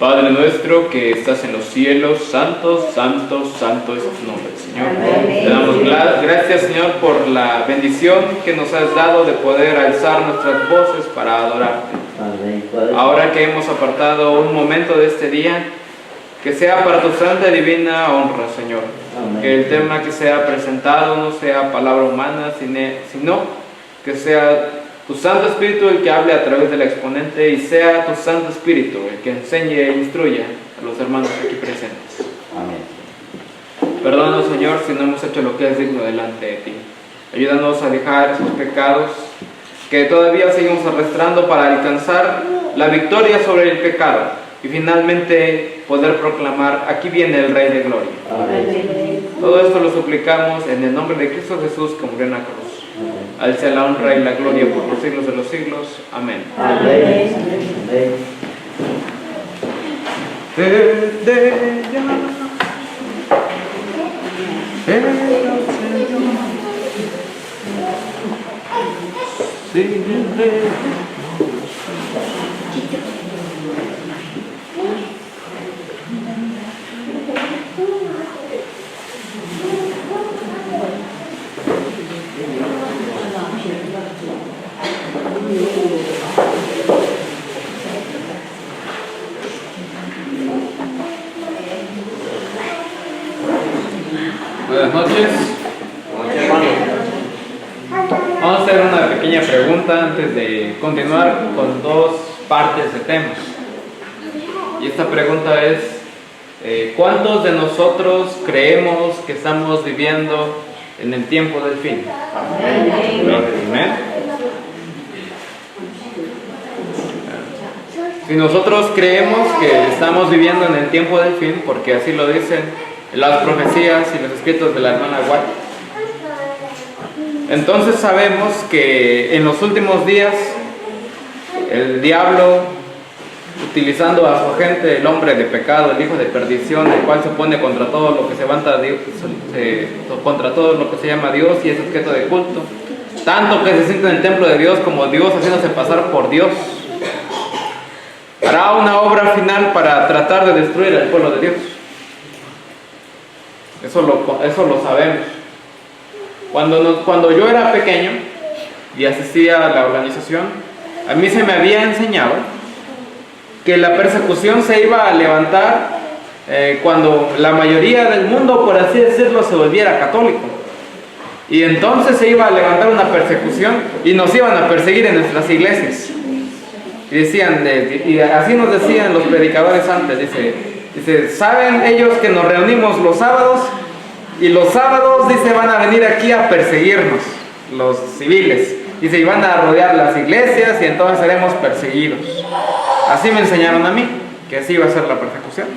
Padre nuestro que estás en los cielos, santo, santo, santo es tu nombre, Señor. Te damos gracias, Señor, por la bendición que nos has dado de poder alzar nuestras voces para adorarte. Ahora que hemos apartado un momento de este día, que sea para tu santa y divina honra, Señor. Que el tema que sea presentado no sea palabra humana, sino que sea tu Santo Espíritu el que hable a través del exponente y sea tu Santo Espíritu el que enseñe e instruya a los hermanos aquí presentes. Amén. Perdónanos, Señor, si no hemos hecho lo que es digno delante de ti. Ayúdanos a dejar esos pecados que todavía seguimos arrastrando para alcanzar la victoria sobre el pecado y finalmente poder proclamar: aquí viene el Rey de Gloria. Amén. Todo esto lo suplicamos en el nombre de Cristo Jesús que murió en la cruz. A Él sea la honra y la gloria por los siglos de los siglos. Amén. Amén. Buenas noches. Vamos a hacer una pequeña pregunta antes de continuar con dos partes de temas. Y esta pregunta es: ¿cuántos de nosotros creemos que estamos viviendo en el tiempo del fin? Amén. Si nosotros creemos que estamos viviendo en el tiempo del fin, porque así lo dicen las profecías y los escritos de la hermana White, entonces sabemos que en los últimos días el diablo, utilizando a su agente, el hombre de pecado, el hijo de perdición, el cual se opone contra todo lo que se levanta contra todo lo que se llama Dios y es objeto de culto, tanto que se siente en el templo de Dios como Dios, haciéndose pasar por Dios, hará una obra final para tratar de destruir al pueblo de Dios. Eso lo sabemos. Cuando yo era pequeño y asistía a la organización, a mí se me había enseñado que la persecución se iba a levantar cuando la mayoría del mundo, por así decirlo, se volviera católico. Y entonces se iba a levantar una persecución y nos iban a perseguir en nuestras iglesias. Y decían, y así nos decían los predicadores antes, dice, ¿saben ellos que nos reunimos los sábados? Y los sábados, dice, van a venir aquí a perseguirnos, los civiles. Dice, y van a rodear las iglesias y entonces seremos perseguidos. Así me enseñaron a mí, que así iba a ser la persecución.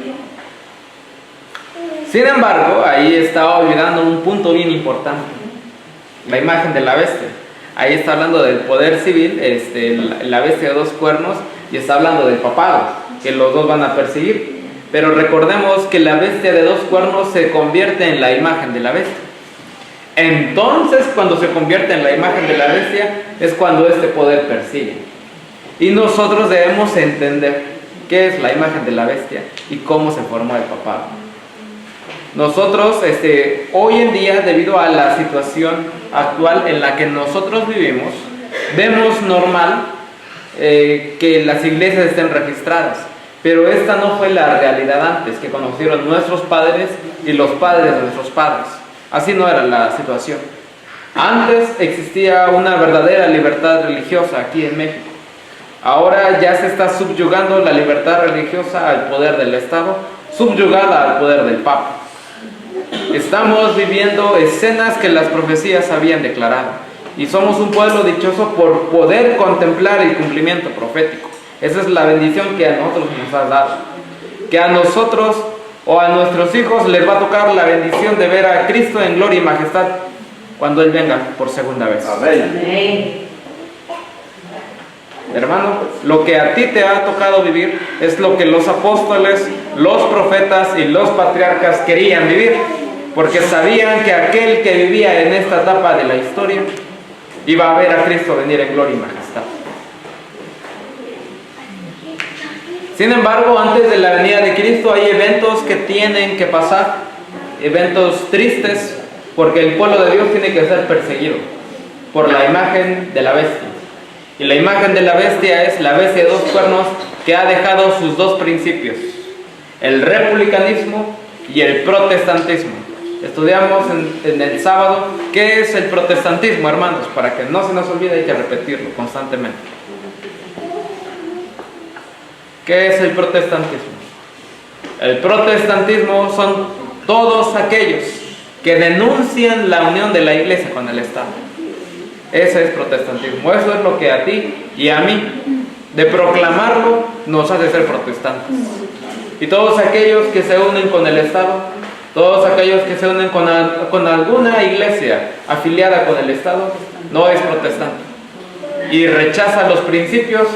Sin embargo, ahí estaba olvidando un punto bien importante: la imagen de la bestia. Ahí está hablando del poder civil, la bestia de dos cuernos, y está hablando del papado, que los dos van a perseguir. Pero recordemos que la bestia de dos cuernos se convierte en la imagen de la bestia. Entonces, cuando se convierte en la imagen de la bestia, es cuando este poder persigue. Y nosotros debemos entender qué es la imagen de la bestia y cómo se formó el papado. Nosotros, hoy en día, debido a la situación actual en la que nosotros vivimos, vemos normal que las iglesias estén registradas. Pero esta no fue la realidad antes, que conocieron nuestros padres y los padres de nuestros padres. Así no era la situación. Antes existía una verdadera libertad religiosa aquí en México. Ahora ya se está subyugando la libertad religiosa al poder del Estado, subyugada al poder del Papa. Estamos viviendo escenas que las profecías habían declarado. Y somos un pueblo dichoso por poder contemplar el cumplimiento profético. Esa es la bendición que a nosotros nos has dado. Que a nosotros o a nuestros hijos les va a tocar la bendición de ver a Cristo en gloria y majestad cuando Él venga por segunda vez. Amén. Hermano, lo que a ti te ha tocado vivir es lo que los apóstoles, los profetas y los patriarcas querían vivir, porque sabían que aquel que vivía en esta etapa de la historia iba a ver a Cristo venir en gloria y majestad. Sin embargo, antes de la venida de Cristo hay eventos que tienen que pasar, eventos tristes, porque el pueblo de Dios tiene que ser perseguido por la imagen de la bestia. Y la imagen de la bestia es la bestia de dos cuernos que ha dejado sus dos principios, el republicanismo y el protestantismo. Estudiamos en el sábado qué es el protestantismo, hermanos, para que no se nos olvide, hay que repetirlo constantemente. ¿Qué es el protestantismo? El protestantismo son todos aquellos que denuncian la unión de la iglesia con el Estado. Ese es protestantismo. Eso es lo que a ti y a mí, de proclamarlo, nos hace ser protestantes. Y todos aquellos que se unen con el Estado, todos aquellos que se unen con alguna iglesia afiliada con el Estado, no es protestante. Y rechaza los principios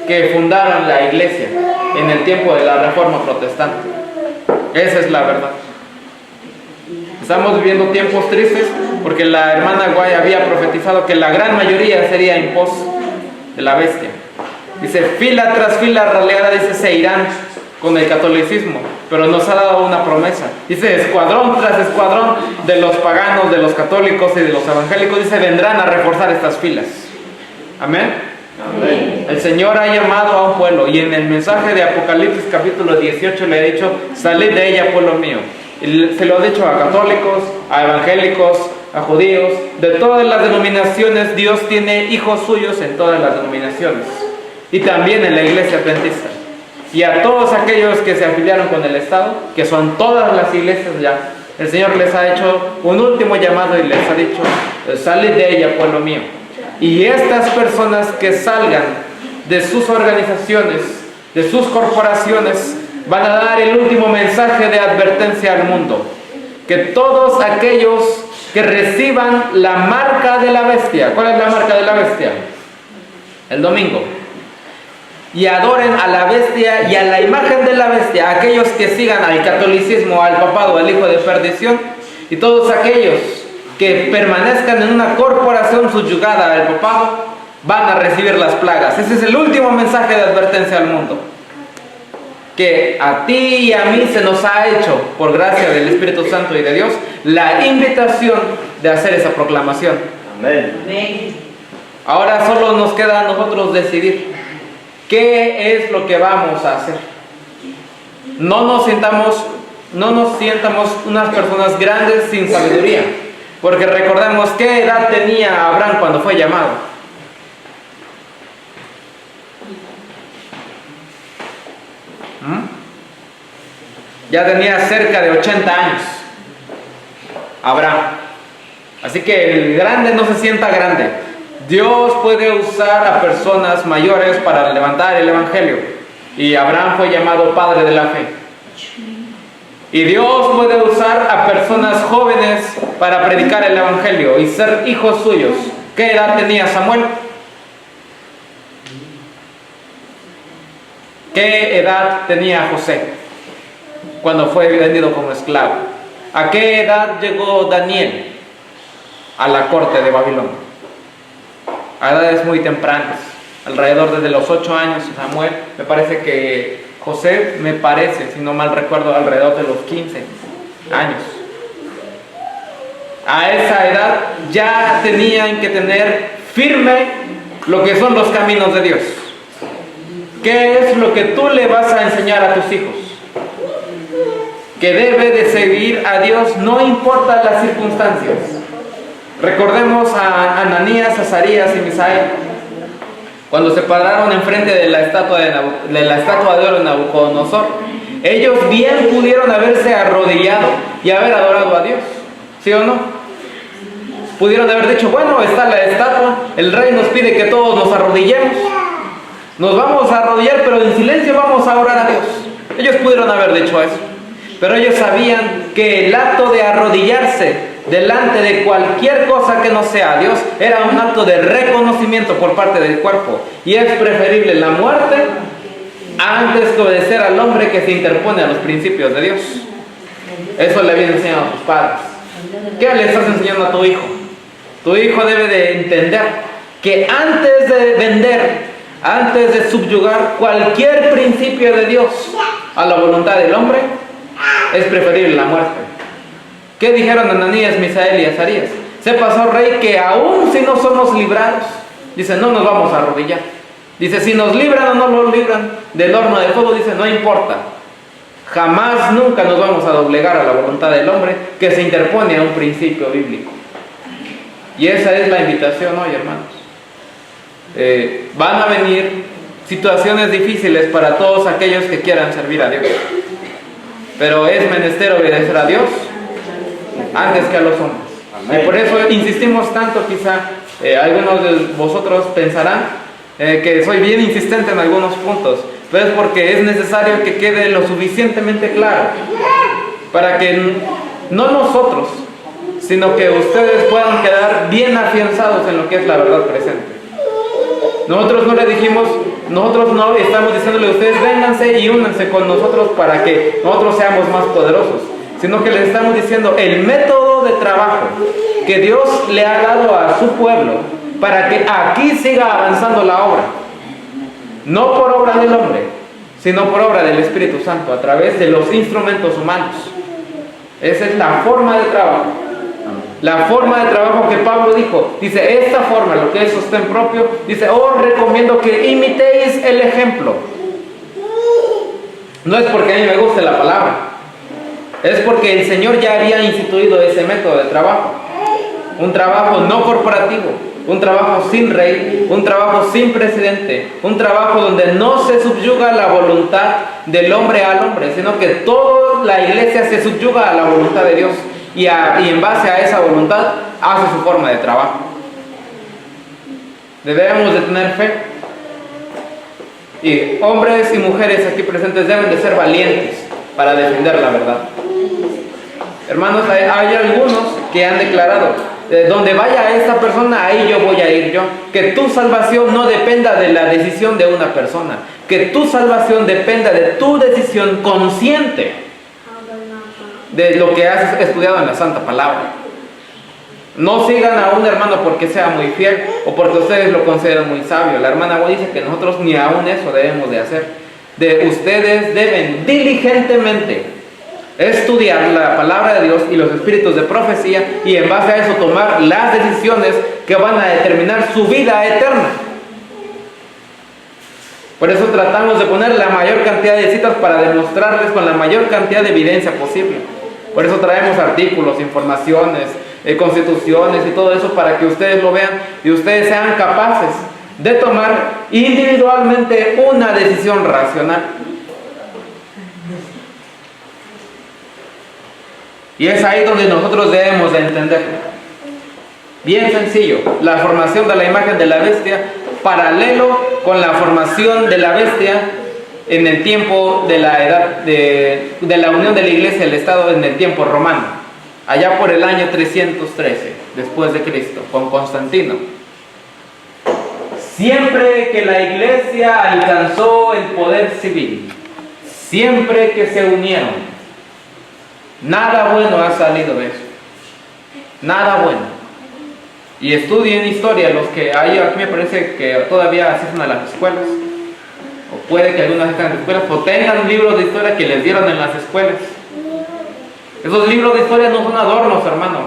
que fundaron la iglesia en el tiempo de la Reforma Protestante. Esa es la verdad. Estamos viviendo tiempos tristes porque la hermana Guay había profetizado que la gran mayoría sería en pos de la bestia. Dice, fila tras fila raleada, dice, se irán con el catolicismo, pero nos ha dado una promesa. Dice, escuadrón tras escuadrón de los paganos, de los católicos y de los evangélicos, dice, vendrán a reforzar estas filas. Amén. Amén. El Señor ha llamado a un pueblo, y en el mensaje de Apocalipsis capítulo 18 le ha dicho, salid de ella, pueblo mío. Y se lo ha dicho a católicos, a evangélicos, a judíos, de todas las denominaciones. Dios tiene hijos suyos en todas las denominaciones, y también en la iglesia adventista. Y a todos aquellos que se afiliaron con el Estado, que son todas las iglesias ya, el Señor les ha hecho un último llamado y les ha dicho, salid de ella, pueblo mío. Y estas personas que salgan de sus organizaciones, de sus corporaciones, van a dar el último mensaje de advertencia al mundo. Que todos aquellos que reciban la marca de la bestia, ¿cuál es la marca de la bestia? El domingo. Y adoren a la bestia y a la imagen de la bestia, aquellos que sigan al catolicismo, al papado, al hijo de perdición, y todos aquellos que permanezcan en una corporación subyugada al papado, van a recibir las plagas. Ese es el último mensaje de advertencia al mundo. Que a ti y a mí se nos ha hecho, por gracia del Espíritu Santo y de Dios, la invitación de hacer esa proclamación. Amén. Ahora solo nos queda a nosotros decidir qué es lo que vamos a hacer. No nos sientamos unas personas grandes sin sabiduría, porque recordemos qué edad tenía Abraham cuando fue llamado. Ya tenía cerca de 80 años Abraham. Así que el grande no se sienta grande. Dios puede usar a personas mayores para levantar el evangelio. Y Abraham fue llamado padre de la fe. Y Dios puede usar a personas jóvenes para predicar el evangelio y ser hijos suyos. ¿Qué edad tenía Samuel? ¿Qué edad tenía José cuando fue vendido como esclavo? ¿A qué edad llegó Daniel a la corte de Babilonia? A edades muy tempranas, alrededor desde los 8 años. Samuel, me parece que José, me parece, si no mal recuerdo, alrededor de los 15 años. A esa edad ya tenían que tener firme lo que son los caminos de Dios. ¿Qué es lo que tú le vas a enseñar a tus hijos? Que debe de seguir a Dios, no importa las circunstancias. Recordemos a Ananías, Azarías y Misael, cuando se pararon enfrente de la estatua de oro de Nabucodonosor. Ellos bien pudieron haberse arrodillado y haber adorado a Dios, ¿sí o no? Pudieron haber dicho, bueno, está la estatua, el rey nos pide que todos nos arrodillemos, nos vamos a arrodillar, pero en silencio vamos a orar a Dios. Ellos pudieron haber dicho eso, pero ellos sabían que el acto de arrodillarse delante de cualquier cosa que no sea Dios era un acto de reconocimiento por parte del cuerpo, y es preferible la muerte antes que obedecer al hombre que se interpone a los principios de Dios. Eso le habían enseñado a tus padres. ¿Qué le estás enseñando a tu hijo? Tu hijo debe de entender que antes de vender antes de subyugar cualquier principio de Dios a la voluntad del hombre, es preferible la muerte. ¿Qué dijeron Ananías, Misael y Azarías? Sepas, oh rey, que aún si no somos librados, dice, no nos vamos a arrodillar. Dice, si nos libran o no nos libran del horno de fuego, dice, no importa. Jamás, nunca nos vamos a doblegar a la voluntad del hombre que se interpone a un principio bíblico. Y esa es la invitación hoy, hermanos. Van a venir situaciones difíciles para todos aquellos que quieran servir a Dios. Pero es menester obedecer a Dios antes que a los hombres. Amén. Y por eso insistimos tanto, quizá algunos de vosotros pensarán que soy bien insistente en algunos puntos, pero es porque es necesario que quede lo suficientemente claro para que no nosotros, sino que ustedes puedan quedar bien afianzados en lo que es la verdad presente. Nosotros no le dijimos, nosotros no estamos diciéndole a ustedes, vénganse y únanse con nosotros para que nosotros seamos más poderosos, sino que les estamos diciendo el método de trabajo que Dios le ha dado a su pueblo para que aquí siga avanzando la obra, no por obra del hombre, sino por obra del Espíritu Santo, a través de los instrumentos humanos. Esa es la forma de trabajo. La forma de trabajo que Pablo dijo, dice, esta forma, lo que es sostén propio, dice, os recomiendo que imitéis el ejemplo. No es porque a mí me guste la palabra, es porque el Señor ya había instituido ese método de trabajo. Un trabajo no corporativo, un trabajo sin rey, un trabajo sin presidente, un trabajo donde no se subyuga la voluntad del hombre al hombre, sino que toda la iglesia se subyuga a la voluntad de Dios. Y en base a esa voluntad hace su forma de trabajo. Debemos de tener fe. Y hombres y mujeres aquí presentes deben de ser valientes para defender la verdad. Hermanos, hay algunos que han declarado, donde vaya esta persona, ahí yo voy a ir yo. Que tu salvación no dependa de la decisión de una persona. Que tu salvación dependa de tu decisión consciente de lo que has estudiado en la Santa Palabra. No sigan a un hermano porque sea muy fiel o porque ustedes lo consideran muy sabio. La hermana Agua dice que nosotros ni aún eso debemos de hacer. Ustedes deben diligentemente estudiar la palabra de Dios y los espíritus de profecía y en base a eso tomar las decisiones que van a determinar su vida eterna. Por eso tratamos de poner la mayor cantidad de citas para demostrarles con la mayor cantidad de evidencia posible. Por eso traemos artículos, informaciones, constituciones y todo eso para que ustedes lo vean y ustedes sean capaces de tomar individualmente una decisión racional. Y es ahí donde nosotros debemos de entender. Bien sencillo, la formación de la imagen de la bestia paralelo con la formación de la bestia en el tiempo de la edad de la unión de la iglesia y el Estado en el tiempo romano, allá por el año 313 después de Cristo, con Constantino. Siempre que la iglesia alcanzó el poder civil, siempre que se unieron, nada bueno ha salido de eso, nada bueno. Y estudien historia, los que hay aquí me parece que todavía asisten a las escuelas, o puede que algunas estén en las escuelas, o tengan libros de historia que les dieron en las escuelas. Esos libros de historia no son adornos, hermano.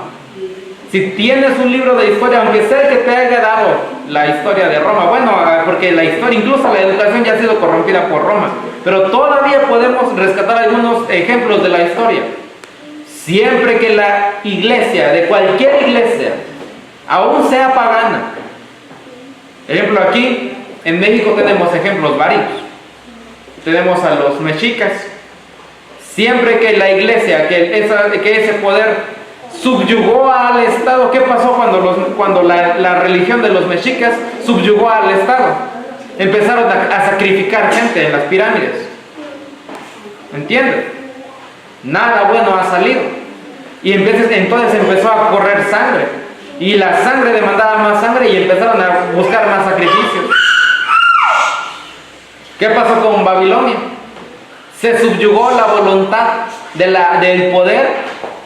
Si tienes un libro de historia, aunque sea que te haya dado la historia de Roma, bueno, porque la historia, incluso la educación ya ha sido corrompida por Roma, pero todavía podemos rescatar algunos ejemplos de la historia. Siempre que la iglesia, de cualquier iglesia, aún sea pagana. Ejemplo, aquí en México tenemos ejemplos varios. Tenemos a los mexicas. Siempre que la iglesia, que ese poder subyugó al Estado, ¿qué pasó cuando la religión de los mexicas subyugó al Estado? Empezaron a sacrificar gente en las pirámides. ¿Entiendes? Nada bueno ha salido. Y entonces empezó a correr sangre. Y la sangre demandaba más sangre y empezaron a buscar más sacrificios. ¿Qué pasó con Babilonia? Se subyugó la voluntad del poder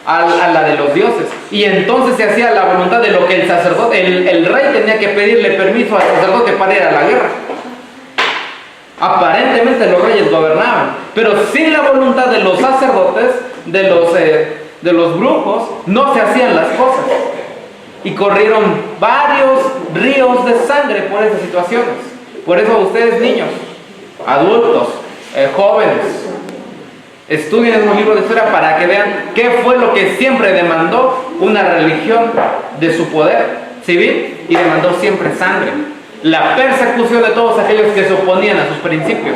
a la de los dioses. Y entonces se hacía la voluntad de lo que el sacerdote, el rey tenía que pedirle permiso al sacerdote para ir a la guerra. Aparentemente los reyes gobernaban, pero sin la voluntad de los sacerdotes, de los brujos, no se hacían las cosas. Y corrieron varios ríos de sangre por esas situaciones. Por eso ustedes, niños, adultos, jóvenes, estudien esos libros de historia para que vean qué fue lo que siempre demandó una religión de su poder civil, y demandó siempre sangre. La persecución de todos aquellos que se oponían a sus principios.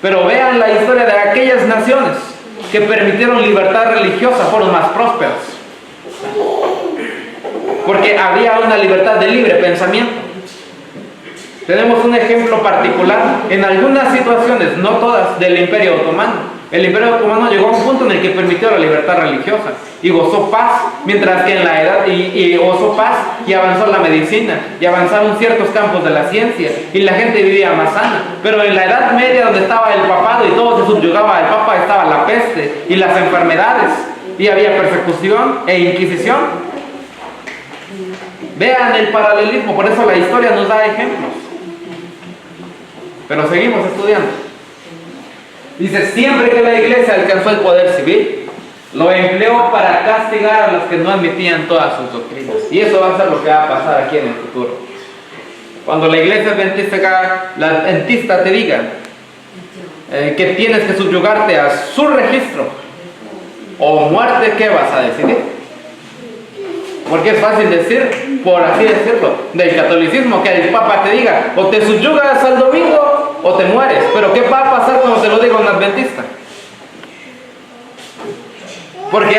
Pero vean la historia de aquellas naciones que permitieron libertad religiosa, fueron más prósperas. Porque había una libertad de libre pensamiento. Tenemos un ejemplo particular en algunas situaciones, no todas, del Imperio Otomano. El Imperio Otomano llegó a un punto en el que permitió la libertad religiosa y gozó paz, mientras que en la edad y gozó paz y avanzó la medicina y avanzaron ciertos campos de la ciencia y la gente vivía más sana. Pero en la Edad Media, donde estaba el papado y todo se subyugaba al papa, estaba la peste y las enfermedades y había persecución e inquisición. Vean el paralelismo, por eso la historia nos da ejemplos. Pero seguimos estudiando. Dice, siempre que la iglesia alcanzó el poder civil, lo empleó para castigar a los que no admitían todas sus doctrinas. Y eso va a ser lo que va a pasar aquí en el futuro. Cuando la iglesia adventista te diga que tienes que subyugarte a su registro o muerte, ¿qué vas a decidir? Porque es fácil decir, por así decirlo, del catolicismo, que el Papa te diga, o te subyugas al domingo o te mueres. Pero ¿qué va a pasar cuando te lo diga un adventista? Porque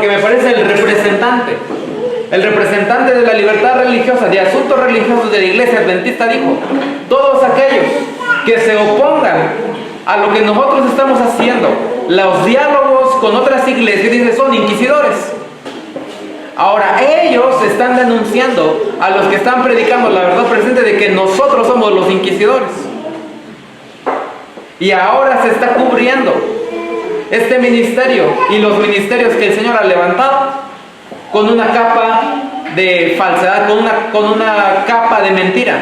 me parece el representante de la libertad religiosa, de asuntos religiosos de la iglesia adventista dijo, todos aquellos que se opongan a lo que nosotros estamos haciendo, los diálogos con otras iglesias, dice, son inquisidores. Ahora, ellos están denunciando a los que están predicando la verdad presente de que nosotros somos los inquisidores. Y ahora se está cubriendo este ministerio y los ministerios que el Señor ha levantado con una capa de falsedad, con una capa de mentira,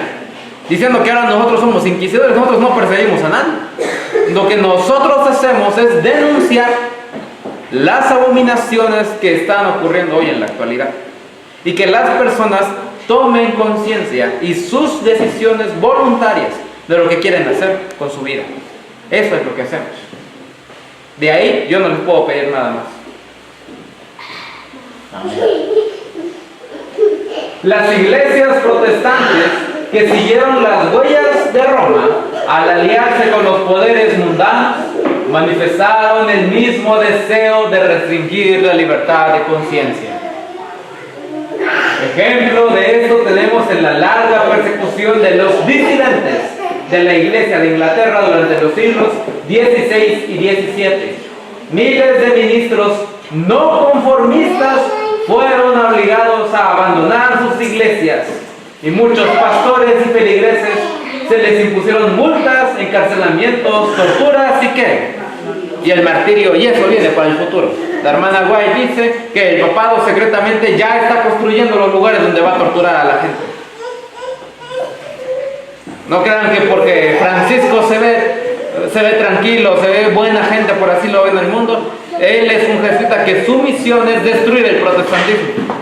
diciendo que ahora nosotros somos inquisidores. Nosotros no perseguimos a nadie. Lo que nosotros hacemos es denunciar las abominaciones que están ocurriendo hoy en la actualidad, y que las personas tomen conciencia y sus decisiones voluntarias de lo que quieren hacer con su vida. Eso es lo que hacemos. De ahí yo no les puedo pedir nada más. Las iglesias protestantes que siguieron las huellas de Roma al aliarse con los poderes mundanos manifestaron el mismo deseo de restringir la libertad de conciencia. Ejemplo de esto tenemos en la larga persecución de los disidentes de la Iglesia de Inglaterra durante los siglos XVI y XVII. Miles de ministros no conformistas fueron obligados a abandonar sus iglesias, y muchos pastores y feligreses se les impusieron multas, encarcelamientos, torturas y el martirio, y eso viene para el futuro. La hermana White dice que el papado secretamente ya está construyendo los lugares donde va a torturar a la gente. No crean que porque Francisco se ve tranquilo, se ve buena gente, por así lo ve en el mundo, él es un jesuita que su misión es destruir el protestantismo.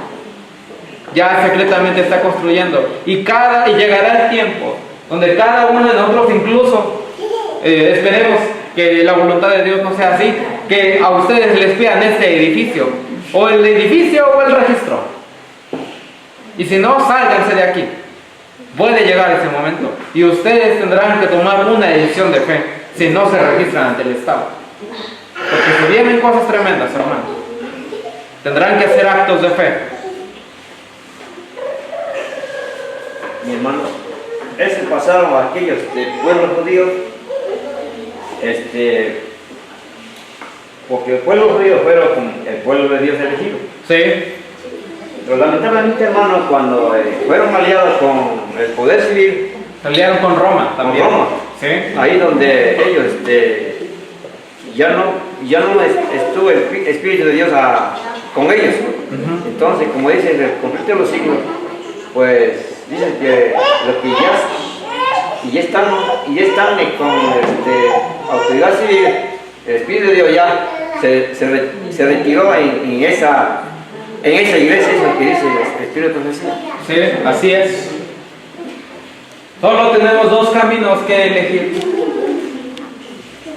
Ya secretamente está construyendo, y llegará el tiempo donde cada uno de nosotros, incluso esperemos que la voluntad de Dios no sea así, que a ustedes les pidan este edificio, o el edificio o el registro, y si no, sálganse de aquí. Puede llegar ese momento y ustedes tendrán que tomar una decisión de fe si no se registran ante el Estado, porque se vienen cosas tremendas, hermanos. Tendrán que hacer actos de fe. Mi hermano, eso pasaron a aquellos pueblos judíos, porque el pueblo judío fueron el pueblo de Dios elegido. Sí. Pero lamentablemente, hermano, cuando fueron aliados con el poder civil, se aliaron con Roma también. Con Roma, ¿sí? Ahí donde ellos ya no estuvo el Espíritu de Dios con ellos. Entonces, como dicen, el conflicto de los siglos, pues dicen que y ya están con autoridad civil. El Espíritu de Dios ya se retiró en esa iglesia, eso que dice el Espíritu de Profecía. Sí, así es. Solo tenemos dos caminos que elegir.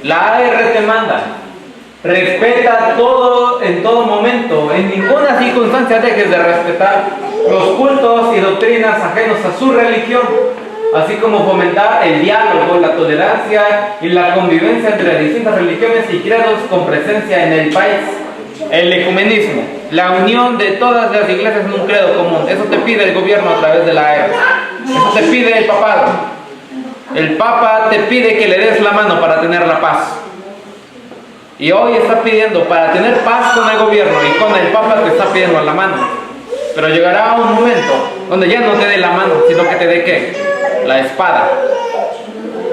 La AR te manda: respeta todo en todo momento, en ninguna circunstancia dejes de respetar los cultos y doctrinas ajenos a su religión, así como fomentar el diálogo, la tolerancia y la convivencia entre las distintas religiones y credos con presencia en el país. El ecumenismo, la unión de todas las iglesias en un credo común, eso te pide el gobierno a través de la AR. Eso te pide el papado. El Papa te pide que le des la mano para tener la paz. Y hoy está pidiendo para tener paz con el gobierno, y con el Papa te está pidiendo la mano. Pero llegará un momento donde ya no te dé la mano, sino que te dé ¿qué? La espada.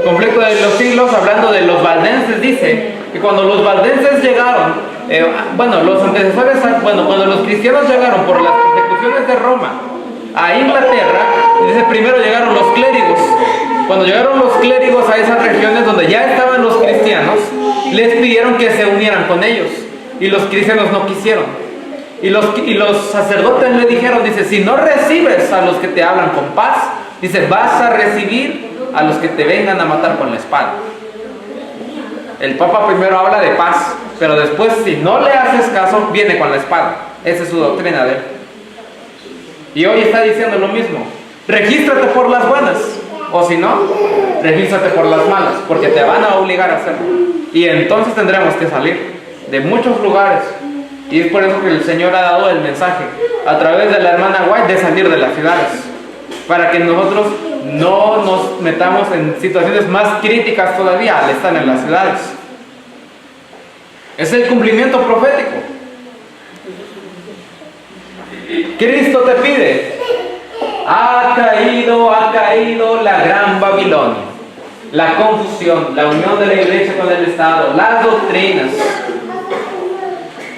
Conflicto de los siglos, hablando de los valdenses, dice que cuando los valdenses llegaron, cuando los cristianos llegaron por las persecuciones de Roma a Inglaterra, dice, primero llegaron los clérigos. Cuando llegaron los clérigos a esas regiones donde ya estaban los cristianos, les pidieron que se unieran con ellos, y los cristianos no quisieron. Y los sacerdotes le dijeron, dice, si no recibes a los que te hablan con paz, dice, vas a recibir a los que te vengan a matar con la espada. El Papa primero habla de paz, pero después, si no le haces caso, viene con la espada. Esa es su doctrina de él. Y hoy está diciendo lo mismo: regístrate por las buenas, o si no, regístrate por las malas, porque te van a obligar a hacerlo. Y entonces tendremos que salir de muchos lugares. Y es por eso que el Señor ha dado el mensaje a través de la hermana White de salir de las ciudades, para que nosotros no nos metamos en situaciones más críticas todavía al estar en las ciudades. Es el cumplimiento profético. Cristo te pide: ha caído la gran Babilonia, la confusión, la unión de la iglesia con el Estado, las doctrinas,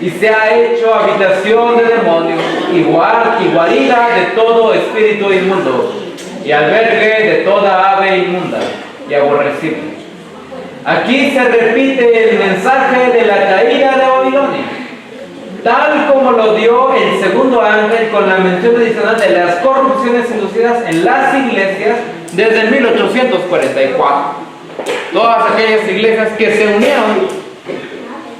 y se ha hecho habitación de demonios y guarida de todo espíritu inmundo y albergue de toda ave inmunda y aborrecible. Aquí se repite el mensaje de la caída de Babilonia, tal como lo dio el segundo ángel, con la mención adicional de las corrupciones inducidas en las iglesias desde 1844. Todas aquellas iglesias que se unieron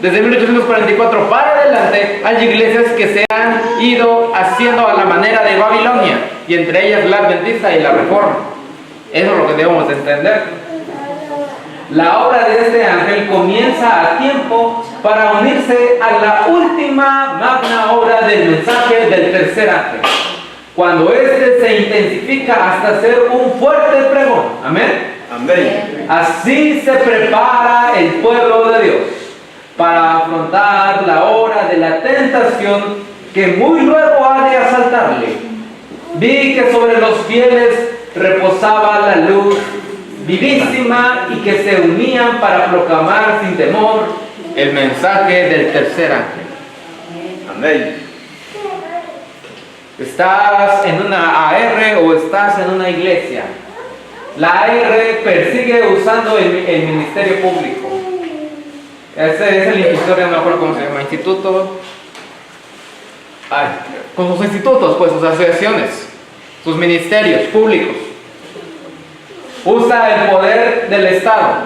desde 1844 para adelante, hay iglesias que se han ido haciendo a la manera de Babilonia, y entre ellas la Adventista y la Reforma. Eso es lo que debemos de entender. La obra de este ángel comienza a tiempo para unirse a la última magna obra del mensaje del tercer ángel, cuando éste se intensifica hasta ser un fuerte pregón. Amén. Amén. Así se prepara el pueblo de Dios para afrontar la hora de la tentación que muy luego ha de asaltarle. Vi que sobre los fieles reposaba la luz vivísima, y que se unían para proclamar sin temor el mensaje del tercer ángel. Amén. ¿Estás en una AR o estás en una iglesia? La AR persigue usando el ministerio público. Ese es el instituto, no me acuerdo cómo se llama, instituto. Con sus institutos, pues sus asociaciones, sus ministerios públicos. Usa el poder del Estado.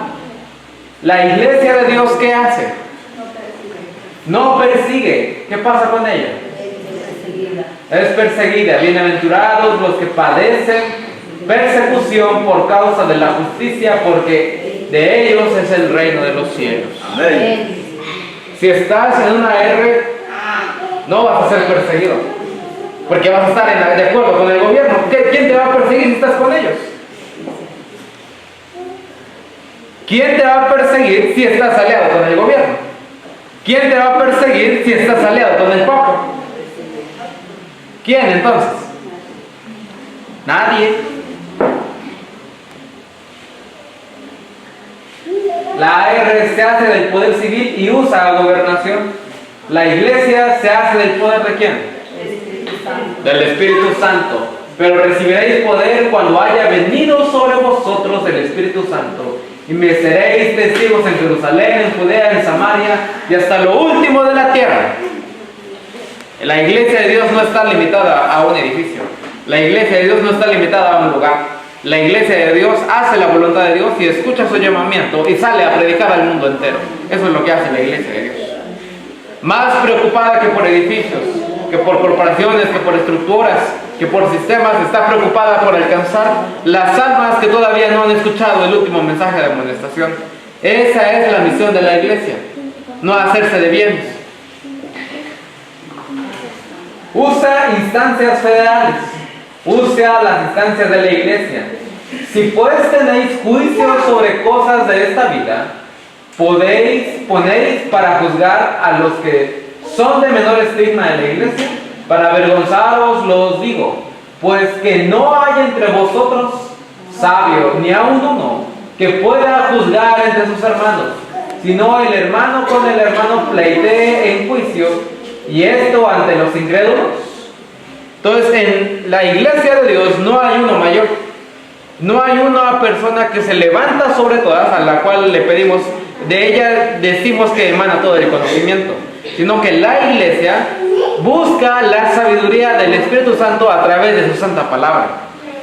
La iglesia de Dios, ¿qué hace? No persigue. ¿Qué pasa con ella? Es perseguida. Bienaventurados los que padecen persecución por causa de la justicia, porque de ellos es el reino de los cielos. Amén. Si estás en una R, no vas a ser perseguido, porque vas a estar de acuerdo con el gobierno. ¿Quién te va a perseguir si estás con ellos? ¿Quién te va a perseguir si estás aliado con el gobierno? ¿Quién te va a perseguir si estás aliado con el Papa? ¿Quién entonces? Nadie. La AR se hace del poder civil y usa la gobernación. La iglesia se hace del poder ¿de quién? Del Espíritu Santo. pero recibiréis poder cuando haya venido sobre vosotros el Espíritu Santo, y me seréis testigos en Jerusalén, en Judea, en Samaria y hasta lo último de la tierra. La iglesia de Dios no está limitada a un edificio. La iglesia de Dios no está limitada a un lugar. La iglesia de Dios hace la voluntad de Dios y escucha su llamamiento y sale a predicar al mundo entero. Eso es lo que hace la iglesia de Dios. Más preocupada que por edificios, que por corporaciones, que por estructuras, que por sistemas, está preocupada por alcanzar las almas que todavía no han escuchado el último mensaje de amonestación. Esa es la misión de la iglesia, no hacerse de bienes. Usa instancias federales, usa las instancias de la iglesia. Si pues tenéis juicio sobre cosas de esta vida, ponéis para juzgar a los que son de menor estigma de la iglesia. Para avergonzaros los digo, pues que no hay entre vosotros sabio, ni aun uno, que pueda juzgar entre sus hermanos, sino el hermano con el hermano pleitee en juicio, y esto ante los incrédulos. Entonces, en la iglesia de Dios no hay uno mayor, no hay una persona que se levanta sobre todas, a la cual le pedimos, de ella decimos que emana todo el conocimiento, sino que la iglesia busca la sabiduría del Espíritu Santo a través de su santa palabra,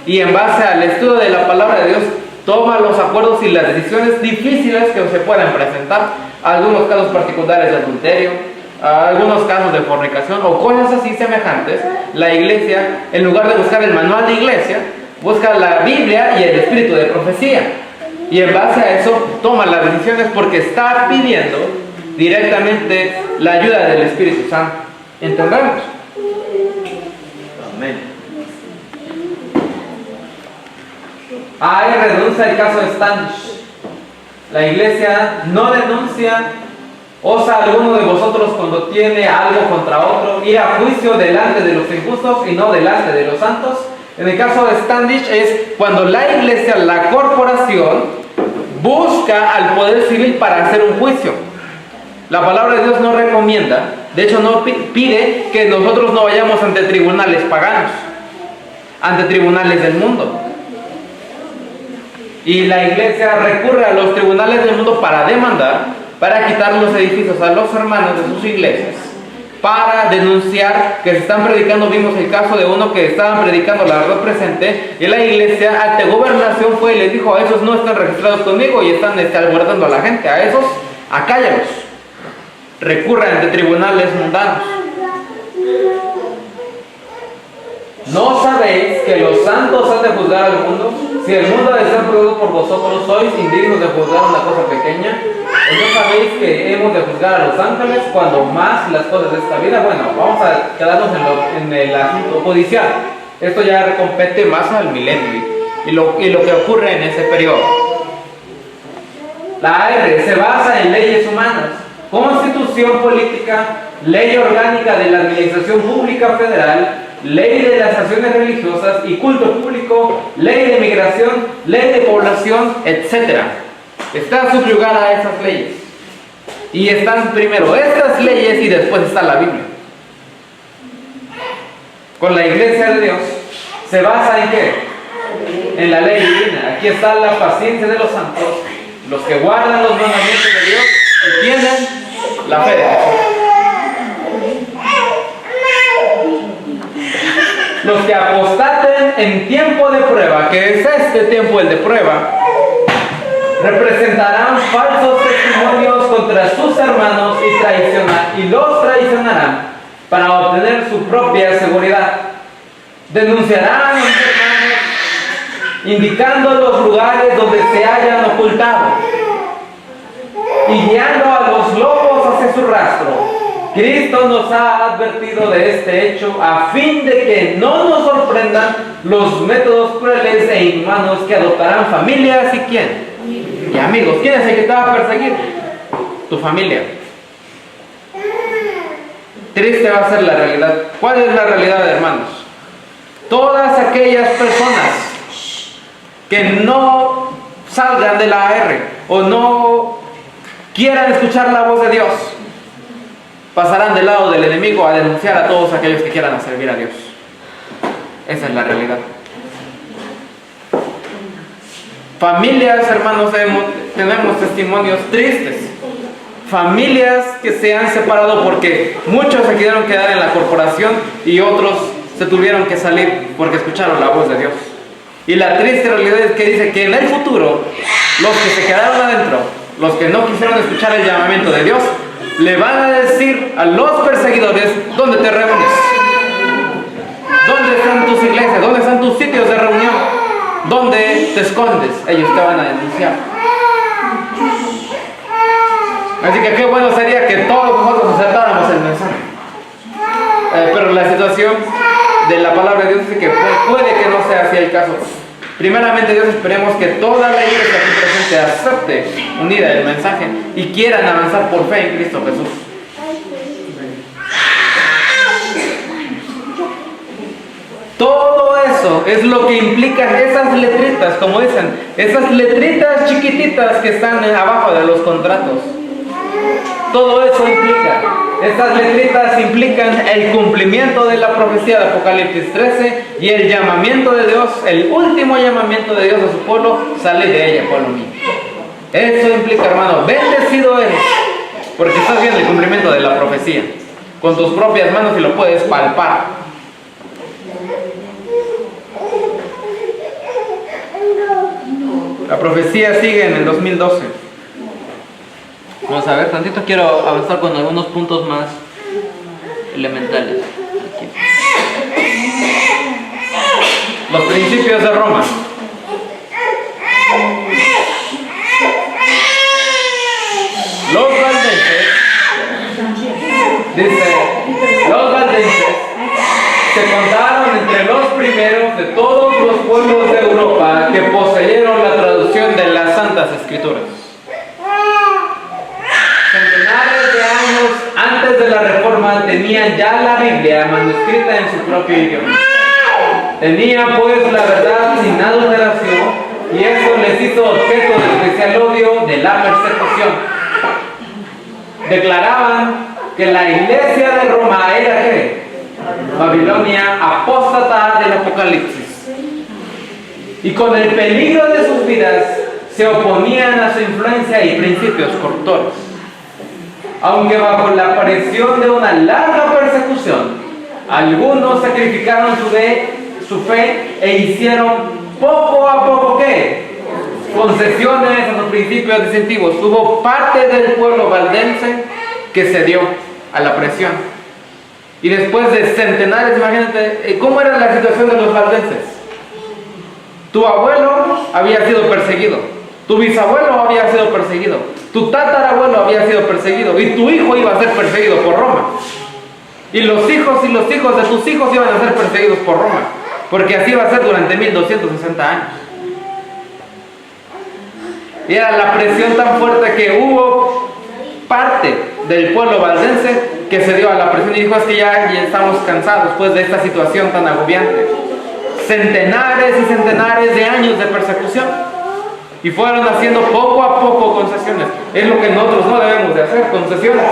y en base al estudio de la palabra de Dios toma los acuerdos y las decisiones difíciles que se puedan presentar, algunos casos particulares de adulterio, algunos casos de fornicación o cosas así semejantes. La iglesia, en lugar de buscar el manual de iglesia, busca la Biblia y el espíritu de profecía, y en base a eso toma las decisiones porque está pidiendo directamente la ayuda del Espíritu Santo. ¿Entendemos? Amén. Ahí renuncia el caso de Standish. La iglesia no denuncia, osa alguno de vosotros cuando tiene algo contra otro, ir a juicio delante de los injustos y no delante de los santos. En el caso de Standish es cuando la iglesia, la corporación, busca al poder civil para hacer un juicio. La palabra de Dios no recomienda, de hecho no pide que nosotros no vayamos ante tribunales paganos, ante tribunales del mundo. Y la iglesia recurre a los tribunales del mundo para demandar, para quitar los edificios a los hermanos de sus iglesias, para denunciar que se están predicando. Vimos el caso de uno que estaban predicando la verdad presente, y la iglesia ante gobernación fue y les dijo: a esos no están registrados conmigo y están alborotando a la gente, a esos acállalos. Recurre ante tribunales mundanos. ¿No sabéis que los santos han de juzgar al mundo? Si el mundo ha de ser juzgado por vosotros, ¿sois indignos de juzgar una cosa pequeña? ¿O no sabéis que hemos de juzgar a los ángeles cuando más las cosas de esta vida? Bueno, vamos a quedarnos en el asunto judicial. Esto ya compete más al milenio y lo que ocurre en ese periodo. La AR se basa en leyes humanas, constitución política, ley orgánica de la administración pública federal, ley de las acciones religiosas y culto público, ley de migración, ley de población, etc. Está subyugada a esas leyes. Y están primero estas leyes y después está la Biblia. Con la iglesia de Dios se basa en ¿qué? En la ley divina. Aquí está la paciencia de los santos, los que guardan los mandamientos de Dios y tienen la fe de Jesús. Los que apostaten en tiempo de prueba, que es este tiempo el de prueba, representarán falsos testimonios contra sus hermanos y los traicionarán para obtener su propia seguridad. Denunciarán a los hermanos indicando los lugares donde se hayan ocultado y guiando a los lobos hacia su rastro. Cristo nos ha advertido de este hecho a fin de que no nos sorprendan los métodos crueles e inhumanos que adoptarán familias y ¿quién? Y amigos. ¿Quién es el que te va a perseguir? Tu familia. Triste va a ser la realidad. ¿Cuál es la realidad, hermanos? Todas aquellas personas que no salgan de la AR o no quieran escuchar la voz de Dios pasarán del lado del enemigo a denunciar a todos aquellos que quieran servir a Dios. Esa es la realidad. Familias, hermanos, tenemos testimonios tristes. Familias que se han separado porque muchos se quedaron quedar en la corporación y otros se tuvieron que salir porque escucharon la voz de Dios. Y la triste realidad es que dice que en el futuro, los que se quedaron adentro, los que no quisieron escuchar el llamamiento de Dios, le van a decir a los perseguidores: ¿dónde te reúnes? ¿Dónde están tus iglesias? ¿Dónde están tus sitios de reunión? ¿Dónde te escondes? Ellos te van a denunciar. Así que qué bueno sería que todos nosotros aceptáramos el mensaje. Pero la situación de la palabra de Dios dice que puede que no sea así el caso. Primeramente, Dios, esperemos que toda la iglesia aquí presente acepte unida el mensaje y quieran avanzar por fe en Cristo Jesús. Todo eso es lo que implican esas letritas, como dicen, esas letritas chiquititas que están abajo de los contratos. Todo eso implica, estas letritas implican el cumplimiento de la profecía de Apocalipsis 13 y el llamamiento de Dios, el último llamamiento de Dios a su pueblo: sale de ella, pueblo mío. Eso implica, hermano, bendecido eres, porque estás viendo el cumplimiento de la profecía con tus propias manos y lo puedes palpar. La profecía sigue en el 2012. Vamos a ver, tantito quiero avanzar con algunos puntos más elementales. Aquí. Los principios de Roma. Los valdenses, dice, los valdenses se contaron entre los primeros de todos los pueblos de Europa que poseyeron la traducción de las Santas Escrituras. Centenares de años antes de la Reforma tenían ya la Biblia manuscrita en su propio idioma. Tenían pues la verdad sin adulteración y eso les hizo objeto del especial odio de la persecución. Declaraban que la iglesia de Roma era ¿qué? Babilonia apóstata del Apocalipsis. Y con el peligro de sus vidas se oponían a su influencia y principios corruptores. Aunque bajo la presión de una larga persecución, algunos sacrificaron su fe e hicieron poco a poco ¿qué? Concesiones a sus principios distintivos. Hubo parte del pueblo valdense que cedió a la presión. Y después de centenares, imagínate, ¿cómo era la situación de los valdenses? Tu abuelo había sido perseguido, tu bisabuelo había sido perseguido, tu tatarabuelo había sido perseguido y tu hijo iba a ser perseguido por Roma. Y los hijos de tus hijos iban a ser perseguidos por Roma, porque así iba a ser durante 1260 años. Y era la presión tan fuerte que hubo parte del pueblo valdense que se dio a la presión y dijo: es que ya estamos cansados pues de esta situación tan agobiante. Centenares y centenares de años de persecución y fueron haciendo poco a poco concesiones. Es lo que nosotros no debemos de hacer, concesiones.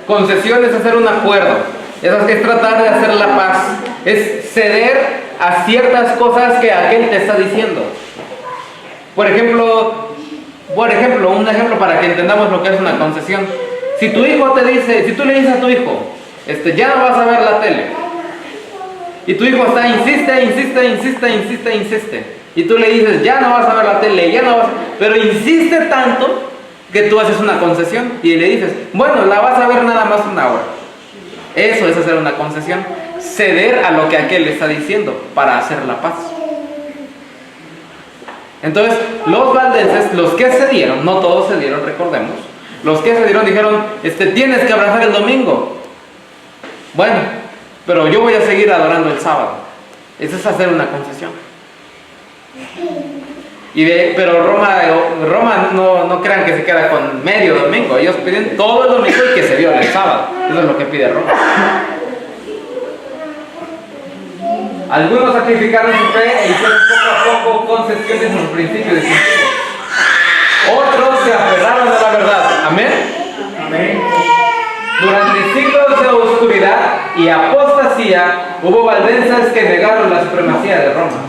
Concesiones es hacer un acuerdo, es tratar de hacer la paz, es ceder a ciertas cosas que aquel te está diciendo. Por ejemplo, un ejemplo para que entendamos lo que es una concesión. Si tu hijo te dice, si tú le dices a tu hijo, ya no vas a ver la tele, y tu hijo está insiste, y tú le dices, ya no vas a ver la tele, ya no vas, pero insiste tanto que tú haces una concesión y le dices, bueno, la vas a ver nada más una hora. Eso es hacer una concesión, ceder a lo que aquel le está diciendo para hacer la paz. Entonces, los valdenses, los que cedieron, no todos cedieron, recordemos, los que cedieron dijeron, tienes que abrazar el domingo. Bueno, pero yo voy a seguir adorando el sábado. Eso es hacer una concesión. Pero Roma no crean que se queda con medio domingo. Ellos piden todo el domingo y que se viola el sábado. Eso es lo que pide Roma. Algunos sacrificaron su fe e hicieron poco a poco concesiones en un principio distintivo. Otros se aferraron a la verdad. Amén. Amén. Durante siglos de oscuridad, y apostasía, hubo valdenses que negaron la supremacía de Roma,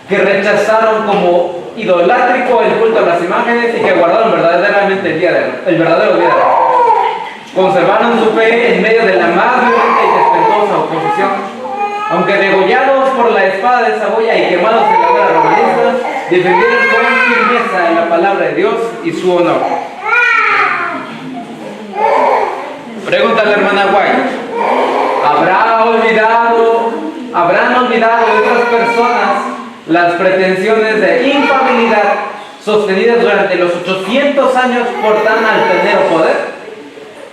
que rechazaron como idolátrico el culto a las imágenes y que guardaron verdaderamente el verdadero día de Roma. Conservaron su fe en medio de la más violenta y espantosa oposición. Aunque degollados por la espada de Saboya y quemados en la hoguera romanista, defendieron con firmeza la palabra de Dios y su honor. Pregunta a la hermana White: ¿habrán olvidado otras personas las pretensiones de infalibilidad sostenidas durante los 800 años por tan altanero poder?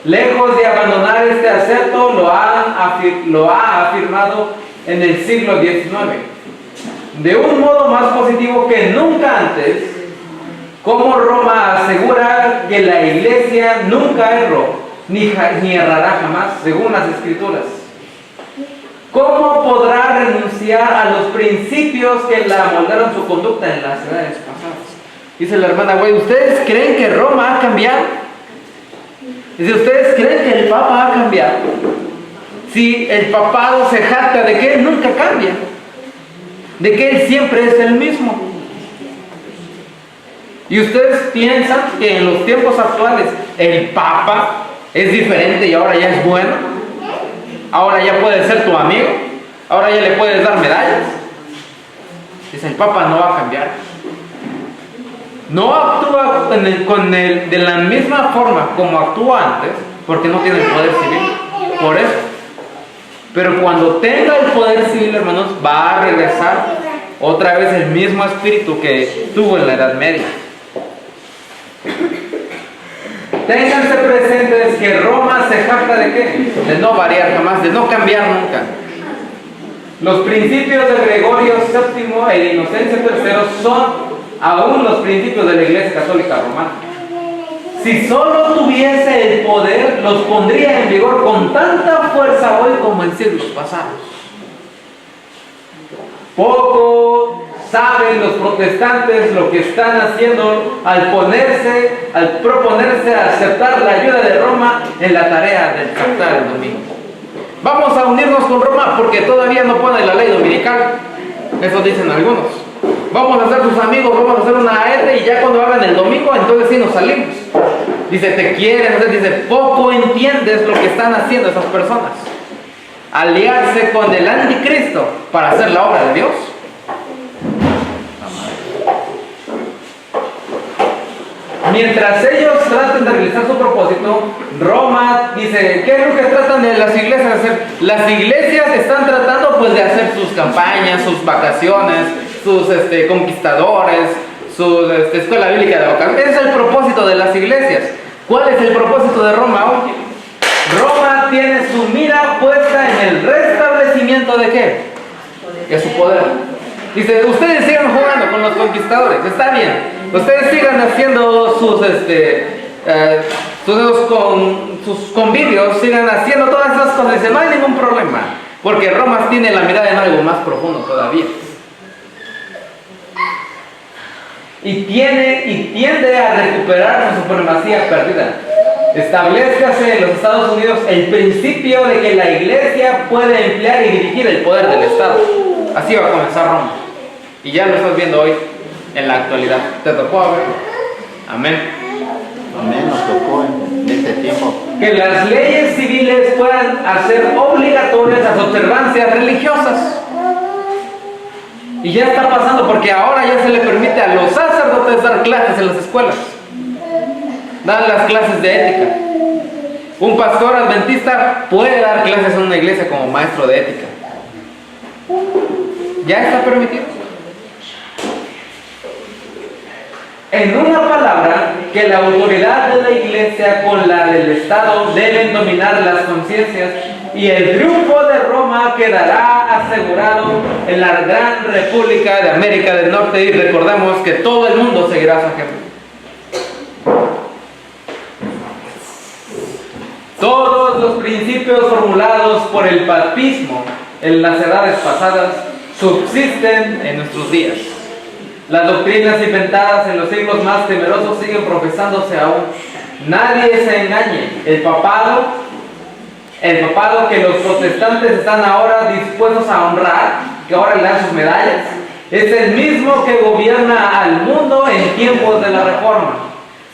Lejos de abandonar este acepto, lo ha afirmado en el siglo XIX, de un modo más positivo que nunca antes, como Roma asegura que la Iglesia nunca erró, ni errará jamás, según las Escrituras. ¿Cómo podrá renunciar a los principios que la moldearon su conducta en las edades pasadas? Dice la hermana White: ¿ustedes creen que Roma ha cambiado? Dice: ¿ustedes creen que el Papa ha cambiado? Si el papado se jacta de que él nunca cambia, de que él siempre es el mismo. ¿Y ustedes piensan que en los tiempos actuales el Papa es diferente y ahora ya es bueno? ¿Ahora ya puede ser tu amigo? ¿Ahora ya le puedes dar medallas? Dice: el Papa no va a cambiar. No actúa de la misma forma como actúa antes, porque no tiene el poder civil. Por eso. Pero cuando tenga el poder civil, hermanos, va a regresar otra vez el mismo espíritu que tuvo en la Edad Media. Ténganse presentes que Roma se jacta ¿de qué? De no variar jamás, de no cambiar nunca. Los principios de Gregorio VII y de Inocencio III son aún los principios de la Iglesia Católica Romana. Si solo tuviese el poder, los pondría en vigor con tanta fuerza hoy como en siglos pasados. Poco saben los protestantes lo que están haciendo al proponerse a aceptar la ayuda de Roma en la tarea del captar el domingo. Vamos a unirnos con Roma porque todavía no pone la ley dominical. Eso dicen algunos. Vamos a ser tus amigos, vamos a hacer una AR y ya cuando hagan el domingo, entonces sí nos salimos. Dice: te quieren, dice, poco entiendes lo que están haciendo esas personas. Aliarse con el anticristo para hacer la obra de Dios. Mientras ellos tratan de realizar su propósito, Roma dice: ¿qué es lo que tratan de las iglesias de hacer? Las iglesias están tratando pues de hacer sus campañas, sus vacaciones, sus conquistadores, su escuela bíblica de vocación. Ese es el propósito de las iglesias. ¿Cuál es el propósito de Roma hoy? Roma tiene su mira puesta en el restablecimiento ¿de qué? De su poder. Dice: ustedes sigan jugando con los conquistadores, está bien. Ustedes sigan haciendo sus convivios, sigan haciendo todas esas cosas. Dice: no hay ningún problema, porque Roma tiene la mirada en algo más profundo todavía. Y tiende a recuperar su supremacía perdida. Establezcase en los Estados Unidos el principio de que la Iglesia puede emplear y dirigir el poder del Estado. Así va a comenzar Roma. Y ya lo estás viendo hoy en la actualidad. ¿Te tocó a ver? Amén. Amén, nos tocó en este tiempo. Que las leyes civiles puedan hacer obligatorias las observancias religiosas. Y ya está pasando, porque ahora ya se le permite a los sacerdotes dar clases en las escuelas. Dan las clases de ética. Un pastor adventista puede dar clases en una iglesia como maestro de ética. Ya está permitido. En una palabra, que la autoridad de la iglesia con la del Estado deben dominar las conciencias, y el triunfo de Roma quedará asegurado en la gran República de América del Norte, y recordemos que todo el mundo seguirá su ejemplo. Todos los principios formulados por el papismo en las edades pasadas subsisten en nuestros días. Las doctrinas inventadas en los siglos más temerosos siguen profesándose aún. Nadie se engañe, el papado El papado que los protestantes están ahora dispuestos a honrar, que ahora le dan sus medallas, es el mismo que gobierna al mundo en tiempos de la Reforma,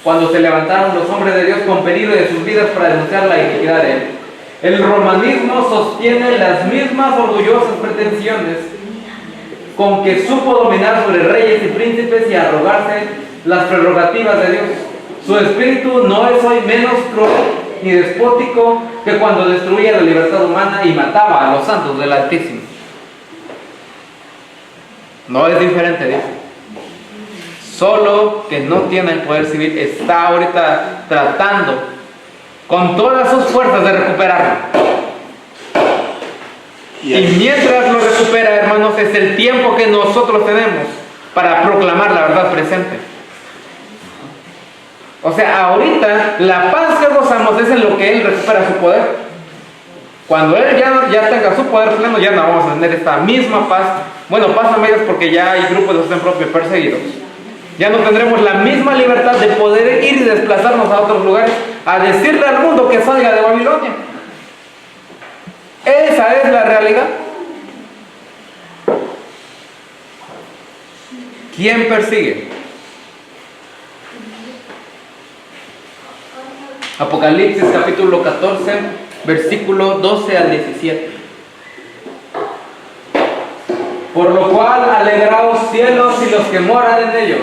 cuando se levantaron los hombres de Dios con peligro de sus vidas para denunciar la iniquidad de él. El romanismo sostiene las mismas orgullosas pretensiones con que supo dominar sobre reyes y príncipes y arrogarse las prerrogativas de Dios. Su espíritu no es hoy menos cruel ni despótico que cuando destruía la libertad humana y mataba a los santos del Altísimo. No es diferente, dice. Solo que no tiene el poder civil, está ahorita tratando con todas sus fuerzas de recuperarlo. Y mientras lo recupera, hermanos, es el tiempo que nosotros tenemos para proclamar la verdad presente. O sea, ahorita la paz que gozamos es en lo que Él recupera su poder. Cuando Él ya tenga su poder pleno, ya no vamos a tener esta misma paz. Bueno, paz a medias porque ya hay grupos de orden propio perseguidos. Ya no tendremos la misma libertad de poder ir y desplazarnos a otros lugares a decirle al mundo que salga de Babilonia. Esa es la realidad. ¿Quién persigue? Apocalipsis capítulo 14, versículo 12 al 17. Por lo cual alegraos cielos y los que moran en ellos.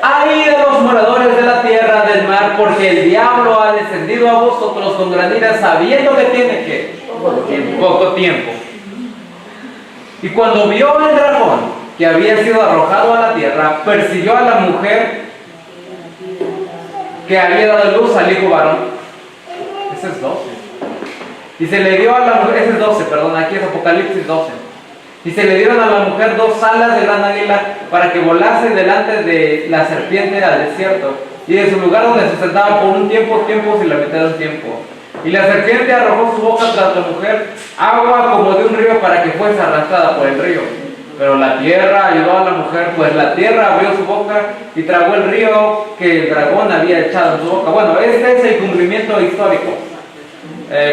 ¡Ay de los moradores de la tierra del mar! Porque el diablo ha descendido a vosotros con gran ira, sabiendo que tiene que poco tiempo. Y cuando vio el dragón que había sido arrojado a la tierra, persiguió a la mujer que había dado luz al hijo varón. Ese es 12. Y se le dio a la mujer, ese es 12, perdón, aquí es Apocalipsis 12. Y se le dieron a la mujer 2 alas de gran águila para que volase delante de la serpiente al desierto, y de su lugar donde se sentaba por un tiempo y la mitad de un tiempo. Y la serpiente arrojó su boca tras la mujer, agua como de un río para que fuese arrastrada por el río. Pero la tierra ayudó a la mujer, pues la tierra abrió su boca y tragó el río que el dragón había echado en su boca. Bueno, este es el cumplimiento histórico.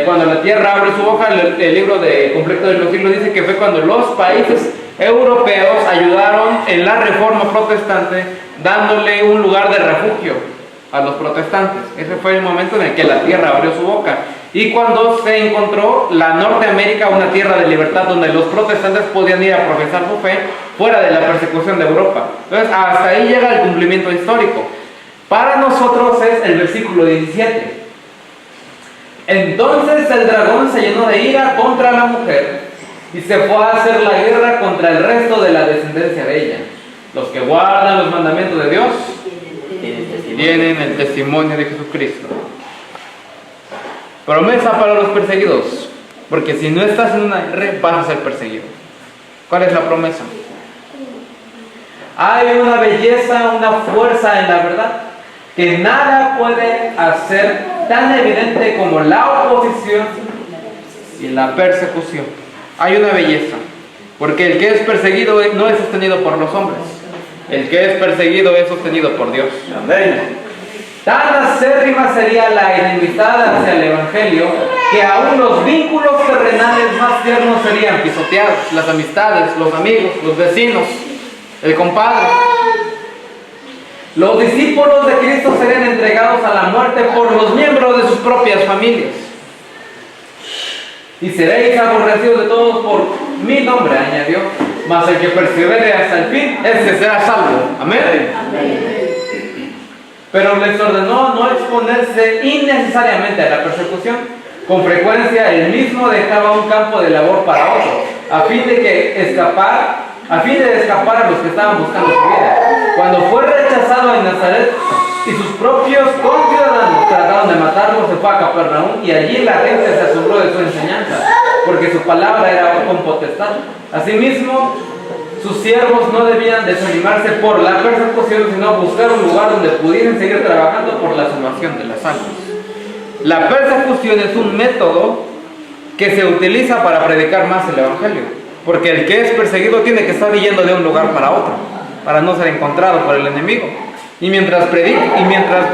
Cuando la tierra abre su boca, el libro de Conflicto de los Siglos dice que fue cuando los países europeos ayudaron en la reforma protestante, dándole un lugar de refugio a los protestantes. Ese fue el momento en el que la tierra abrió su boca. Y cuando se encontró la Norteamérica, una tierra de libertad donde los protestantes podían ir a profesar su fe fuera de la persecución de Europa. Entonces, hasta ahí llega el cumplimiento histórico. Para nosotros es el versículo 17. Entonces el dragón se llenó de ira contra la mujer y se fue a hacer la guerra contra el resto de la descendencia de ella. Los que guardan los mandamientos de Dios tienen el testimonio de Jesucristo. Promesa para los perseguidos, porque si no estás en una guerra vas a ser perseguido. ¿Cuál es la promesa? Hay una belleza, una fuerza en la verdad que nada puede hacer tan evidente como la oposición y la persecución. Hay una belleza, porque el que es perseguido no es sostenido por los hombres, el que es perseguido es sostenido por Dios. Amén. Tan acérrima sería la enemistad hacia el Evangelio que aún los vínculos terrenales más tiernos serían pisoteados, las amistades, los amigos, los vecinos, el compadre. Los discípulos de Cristo serían entregados a la muerte por los miembros de sus propias familias. Y seréis aborrecidos de todos por mi nombre, añadió, mas el que persevere hasta el fin, ese será salvo. Amén. Pero les ordenó no exponerse innecesariamente a la persecución. Con frecuencia él mismo dejaba un campo de labor para otro, a fin de escapar a los que estaban buscando su vida. Cuando fue rechazado en Nazaret y sus propios conciudadanos trataron de matarlo, se fue a Capernaum y allí la gente se asombró de su enseñanza, porque su palabra era con potestad. Asimismo, sus siervos no debían desanimarse por la persecución, sino buscar un lugar donde pudieran seguir trabajando por la salvación de las almas. La persecución es un método que se utiliza para predicar más el Evangelio. Porque el que es perseguido tiene que estar yendo de un lugar para otro, para no ser encontrado por el enemigo. Y mientras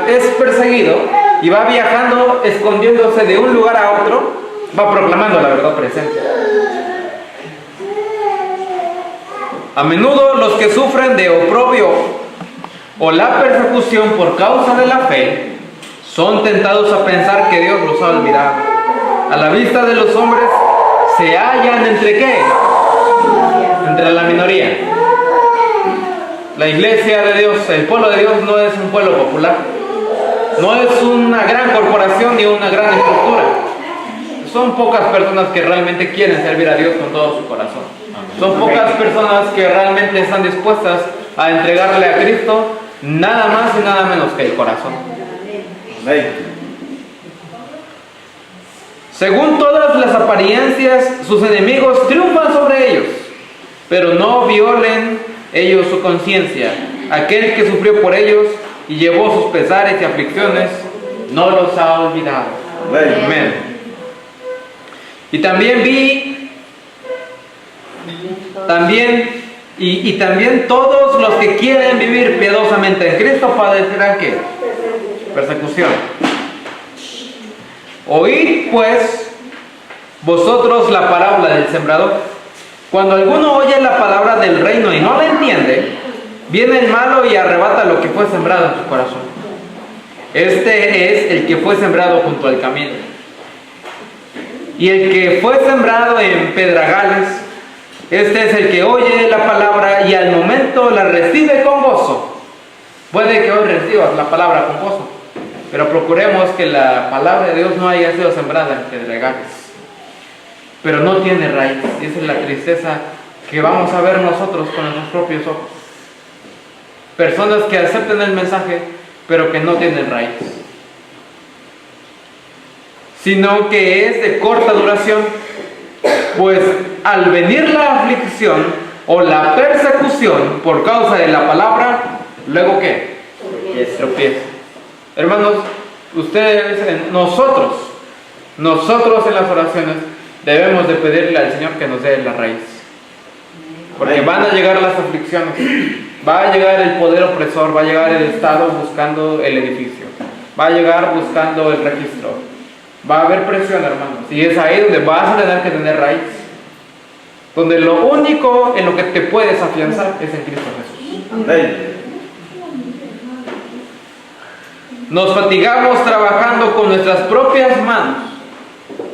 es perseguido y va viajando, escondiéndose de un lugar a otro, va proclamando la verdad presente. A menudo los que sufren de oprobio o la persecución por causa de la fe son tentados a pensar que Dios los ha olvidado. A la vista de los hombres se hallan entre ¿qué? Entre la minoría. La iglesia de Dios, el pueblo de Dios no es un pueblo popular. No es una gran corporación ni una gran estructura. Son pocas personas que realmente quieren servir a Dios con todo su corazón. Son pocas personas que realmente están dispuestas a entregarle a Cristo nada más y nada menos que el corazón. Según todas las apariencias, sus enemigos triunfan sobre ellos, pero no violen ellos su conciencia. Aquel que sufrió por ellos y llevó sus pesares y aflicciones, no los ha olvidado. Amén. Y también vi, también todos los que quieren vivir piadosamente en Cristo padecerán ¿qué? Persecución. Oíd pues vosotros la parábola del sembrador. Cuando alguno oye la palabra del reino y no la entiende, viene el malo y arrebata lo que fue sembrado en su corazón. Este es el que fue sembrado junto al camino. Y el que fue sembrado en pedregales, este es el que oye la palabra y al momento la recibe con gozo. Puede que hoy recibas la palabra con gozo, pero procuremos que la palabra de Dios no haya sido sembrada en pedregales, pero no tiene raíz. Y esa es la tristeza que vamos a ver nosotros con nuestros propios ojos. Personas que aceptan el mensaje, pero que no tienen raíz, sino que es de corta duración, pues al venir la aflicción o la persecución por causa de la palabra, ¿luego qué? Tropieza. Hermanos, ustedes, nosotros en las oraciones debemos de pedirle al Señor que nos dé la raíz, porque van a llegar las aflicciones, va a llegar el poder opresor, va a llegar el Estado buscando el edificio, va a llegar buscando el registro, va a haber presión, hermanos, y es ahí donde vas a tener que tener raíz, donde lo único en lo que te puedes afianzar es en Cristo Jesús. Amén. Nos fatigamos trabajando con nuestras propias manos,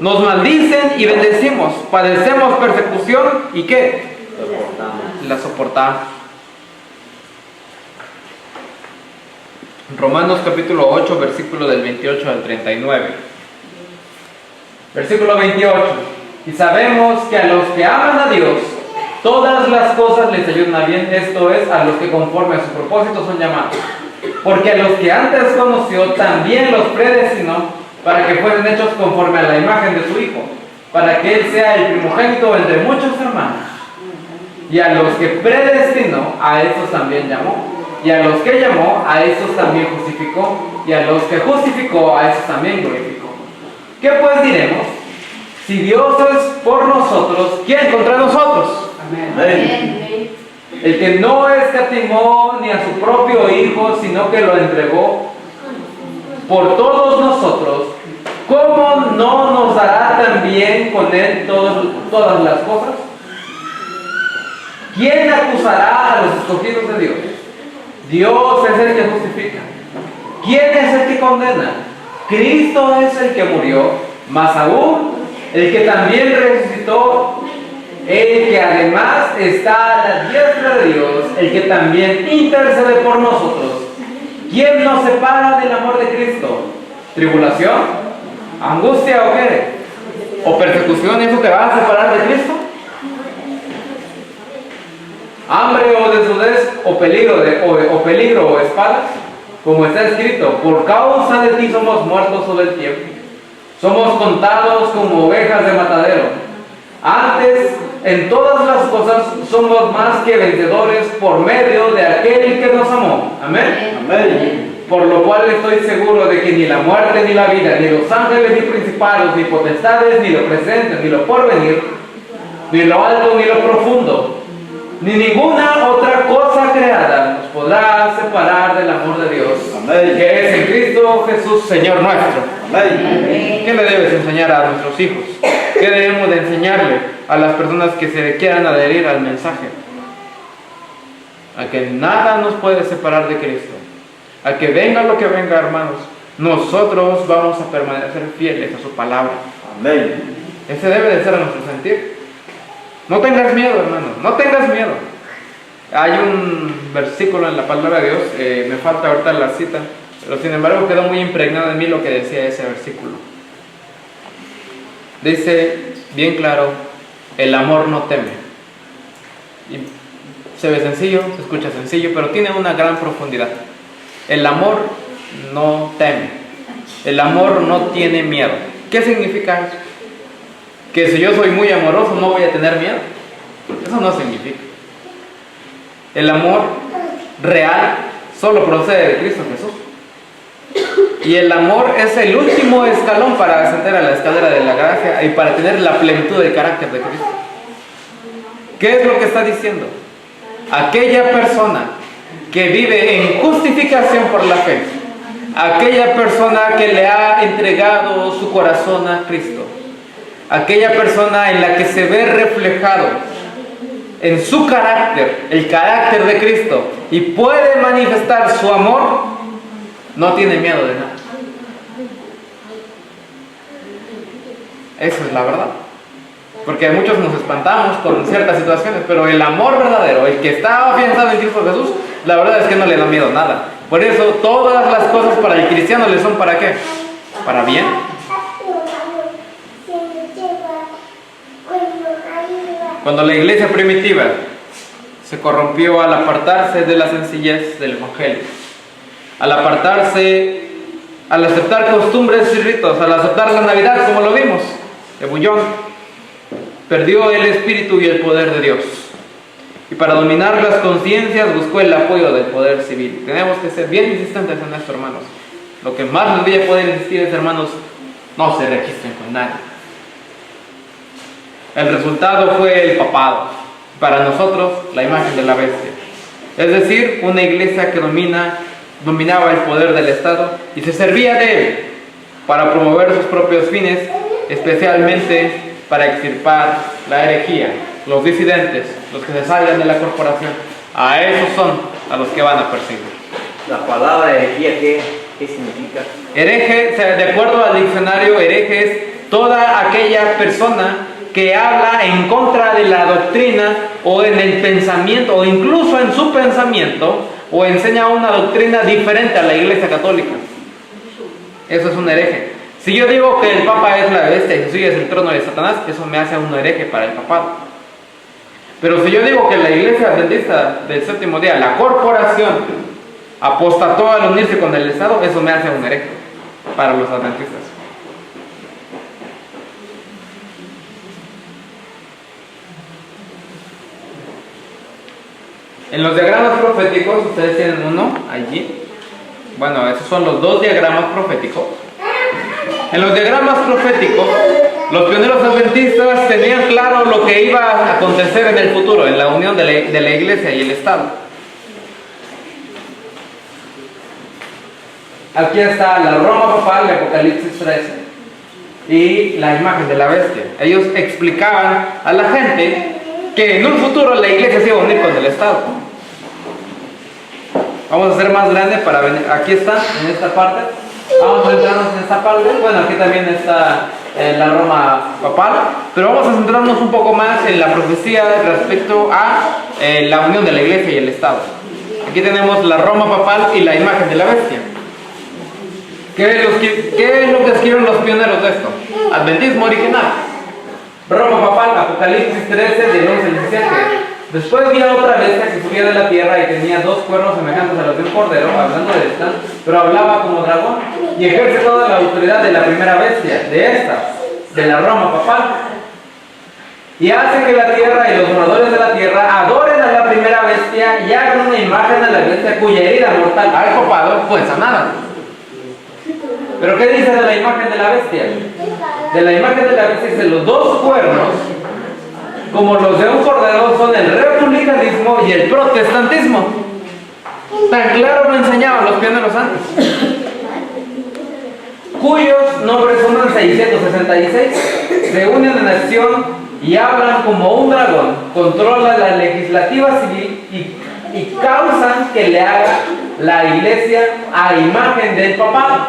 nos maldicen y bendecimos, padecemos persecución y ¿qué? La soportamos. Romanos capítulo 8, versículo del 28 al 39. Versículo 28. Y sabemos que a los que aman a Dios, todas las cosas les ayudan a bien, esto es, a los que conforme a su propósito son llamados. Porque a los que antes conoció, también los predestinó para que fueran hechos conforme a la imagen de su Hijo, para que Él sea el primogénito entre muchos hermanos. Y a los que predestinó, a estos también llamó. Y a los que llamó, a estos también justificó. Y a los que justificó, a estos también glorificó. ¿Qué pues diremos? Si Dios es por nosotros, ¿quién contra nosotros? Amén. El que no escatimó ni a su propio Hijo, sino que lo entregó por todos nosotros, ¿cómo no nos dará también con Él todas las cosas? ¿Quién acusará a los escogidos de Dios? Dios es el que justifica. ¿Quién es el que condena? Cristo es el que murió, más aún el que también resucitó, el que además está a la diestra de Dios, el que también intercede por nosotros. ¿Quién nos separa del amor de Cristo? ¿Tribulación? ¿Angustia o qué? ¿O persecución? ¿Eso te va a separar de Cristo? ¿Hambre o desnudez? ¿O peligro o espadas? Como está escrito, por causa de ti somos muertos todo el tiempo. Somos contados como ovejas de matadero. Antes, en todas las cosas, somos más que vencedores por medio de aquel que nos amó. Amén. Amén. Por lo cual estoy seguro de que ni la muerte, ni la vida, ni los ángeles, ni principados, ni potestades, ni lo presente, ni lo porvenir, ni lo alto, ni lo profundo, ni ninguna otra cosa creada nos podrá separar del amor de Dios. Amén. Que es en Cristo Jesús, Señor nuestro. Amén. ¿Qué le debes enseñar a nuestros hijos? ¿Qué debemos de enseñarle a las personas que se quieran adherir al mensaje? A que nada nos puede separar de Cristo. A que venga lo que venga, hermanos, nosotros vamos a permanecer fieles a su palabra. Amén. Ese debe de ser nuestro sentir. No tengas miedo, hermanos, no tengas miedo. Hay un versículo en la palabra de Dios, me falta ahorita la cita, pero sin embargo quedó muy impregnado en mí lo que decía ese versículo. Dice bien claro, el amor no teme. Y se ve sencillo, se escucha sencillo, pero tiene una gran profundidad. El amor no teme. El amor no tiene miedo. ¿Qué significa eso? Que si yo soy muy amoroso no voy a tener miedo. Eso no significa. El amor real solo procede de Cristo Jesús. Y el amor es el último escalón para ascender a la escalera de la gracia y para tener la plenitud del carácter de Cristo. ¿Qué es lo que está diciendo? Aquella persona que vive en justificación por la fe, aquella persona que le ha entregado su corazón a Cristo, aquella persona en la que se ve reflejado en su carácter, el carácter de Cristo, y puede manifestar su amor, no tiene miedo de nada. Esa es la verdad. Porque muchos nos espantamos con ciertas situaciones, pero el amor verdadero, el que está afianzado en Cristo Jesús, la verdad es que no le da miedo nada. Por eso todas las cosas para el cristiano le son ¿para qué? Para bien. Cuando la iglesia primitiva se corrompió al apartarse de la sencillez del Evangelio, al apartarse, al aceptar costumbres y ritos, al aceptar la Navidad como lo vimos, de bullón, perdió el espíritu y el poder de Dios. Y para dominar las conciencias buscó el apoyo del poder civil. Tenemos que ser bien insistentes en esto, hermanos. Lo que más les voy a poder insistir es, hermanos, no se registren con nadie. El resultado fue el papado. Para nosotros, la imagen de la bestia. Es decir, una iglesia que dominaba el poder del Estado y se servía de él para promover sus propios fines, especialmente para extirpar la herejía, los disidentes, los que se salgan de la corporación. A esos son a los que van a perseguir. La palabra herejía, ¿qué significa? Hereje, de acuerdo al diccionario, hereje es toda aquella persona que habla en contra de la doctrina o en el pensamiento o incluso en su pensamiento o enseña una doctrina diferente a la Iglesia Católica. Eso es un hereje. Si yo digo que el Papa es la bestia y Jesús es el trono de Satanás, eso me hace un hereje para el papado. Pero si yo digo que la Iglesia Adventista del Séptimo Día, la corporación, apostató al unirse con el Estado, eso me hace un hereje para los adventistas. En los diagramas proféticos, ustedes tienen uno allí. Bueno, esos son los dos diagramas proféticos. En los diagramas proféticos, los pioneros adventistas tenían claro lo que iba a acontecer en el futuro, en la unión de la iglesia y el Estado. Aquí está la Roma papal de Apocalipsis 13 y la imagen de la bestia. Ellos explicaban a la gente que en un futuro la iglesia se iba a unir con el Estado. Vamos a hacer más grande para venir. Aquí está, en esta parte. Vamos a centrarnos en esta parte. Bueno, aquí también está la Roma papal, pero vamos a centrarnos un poco más en la profecía respecto a la unión de la iglesia y el Estado. Aquí tenemos la Roma papal y la imagen de la bestia. ¿Qué es lo que escribieron los pioneros de esto? Adventismo original. Roma papal, Apocalipsis 13, del 11 al 17. Después vi a otra bestia que subía de la tierra y tenía dos cuernos semejantes a los de un cordero, hablando de esta, pero hablaba como dragón, y ejerce toda la autoridad de la primera bestia, de la Roma papal. Y hace que la tierra y los moradores de la tierra adoren a la primera bestia y hagan una imagen a la bestia cuya herida mortal al copado fue sanada. ¿Pero qué dice de la imagen de la bestia? De la imagen de la bestia dice: los dos cuernos, como los de un cordero, son el republicanismo y el protestantismo. Tan claro lo enseñaban los pioneros antes. cuyos nombres suman 666, se unen en acción y hablan como un dragón, controlan la legislativa civil y causan que le haga la iglesia a imagen del papado.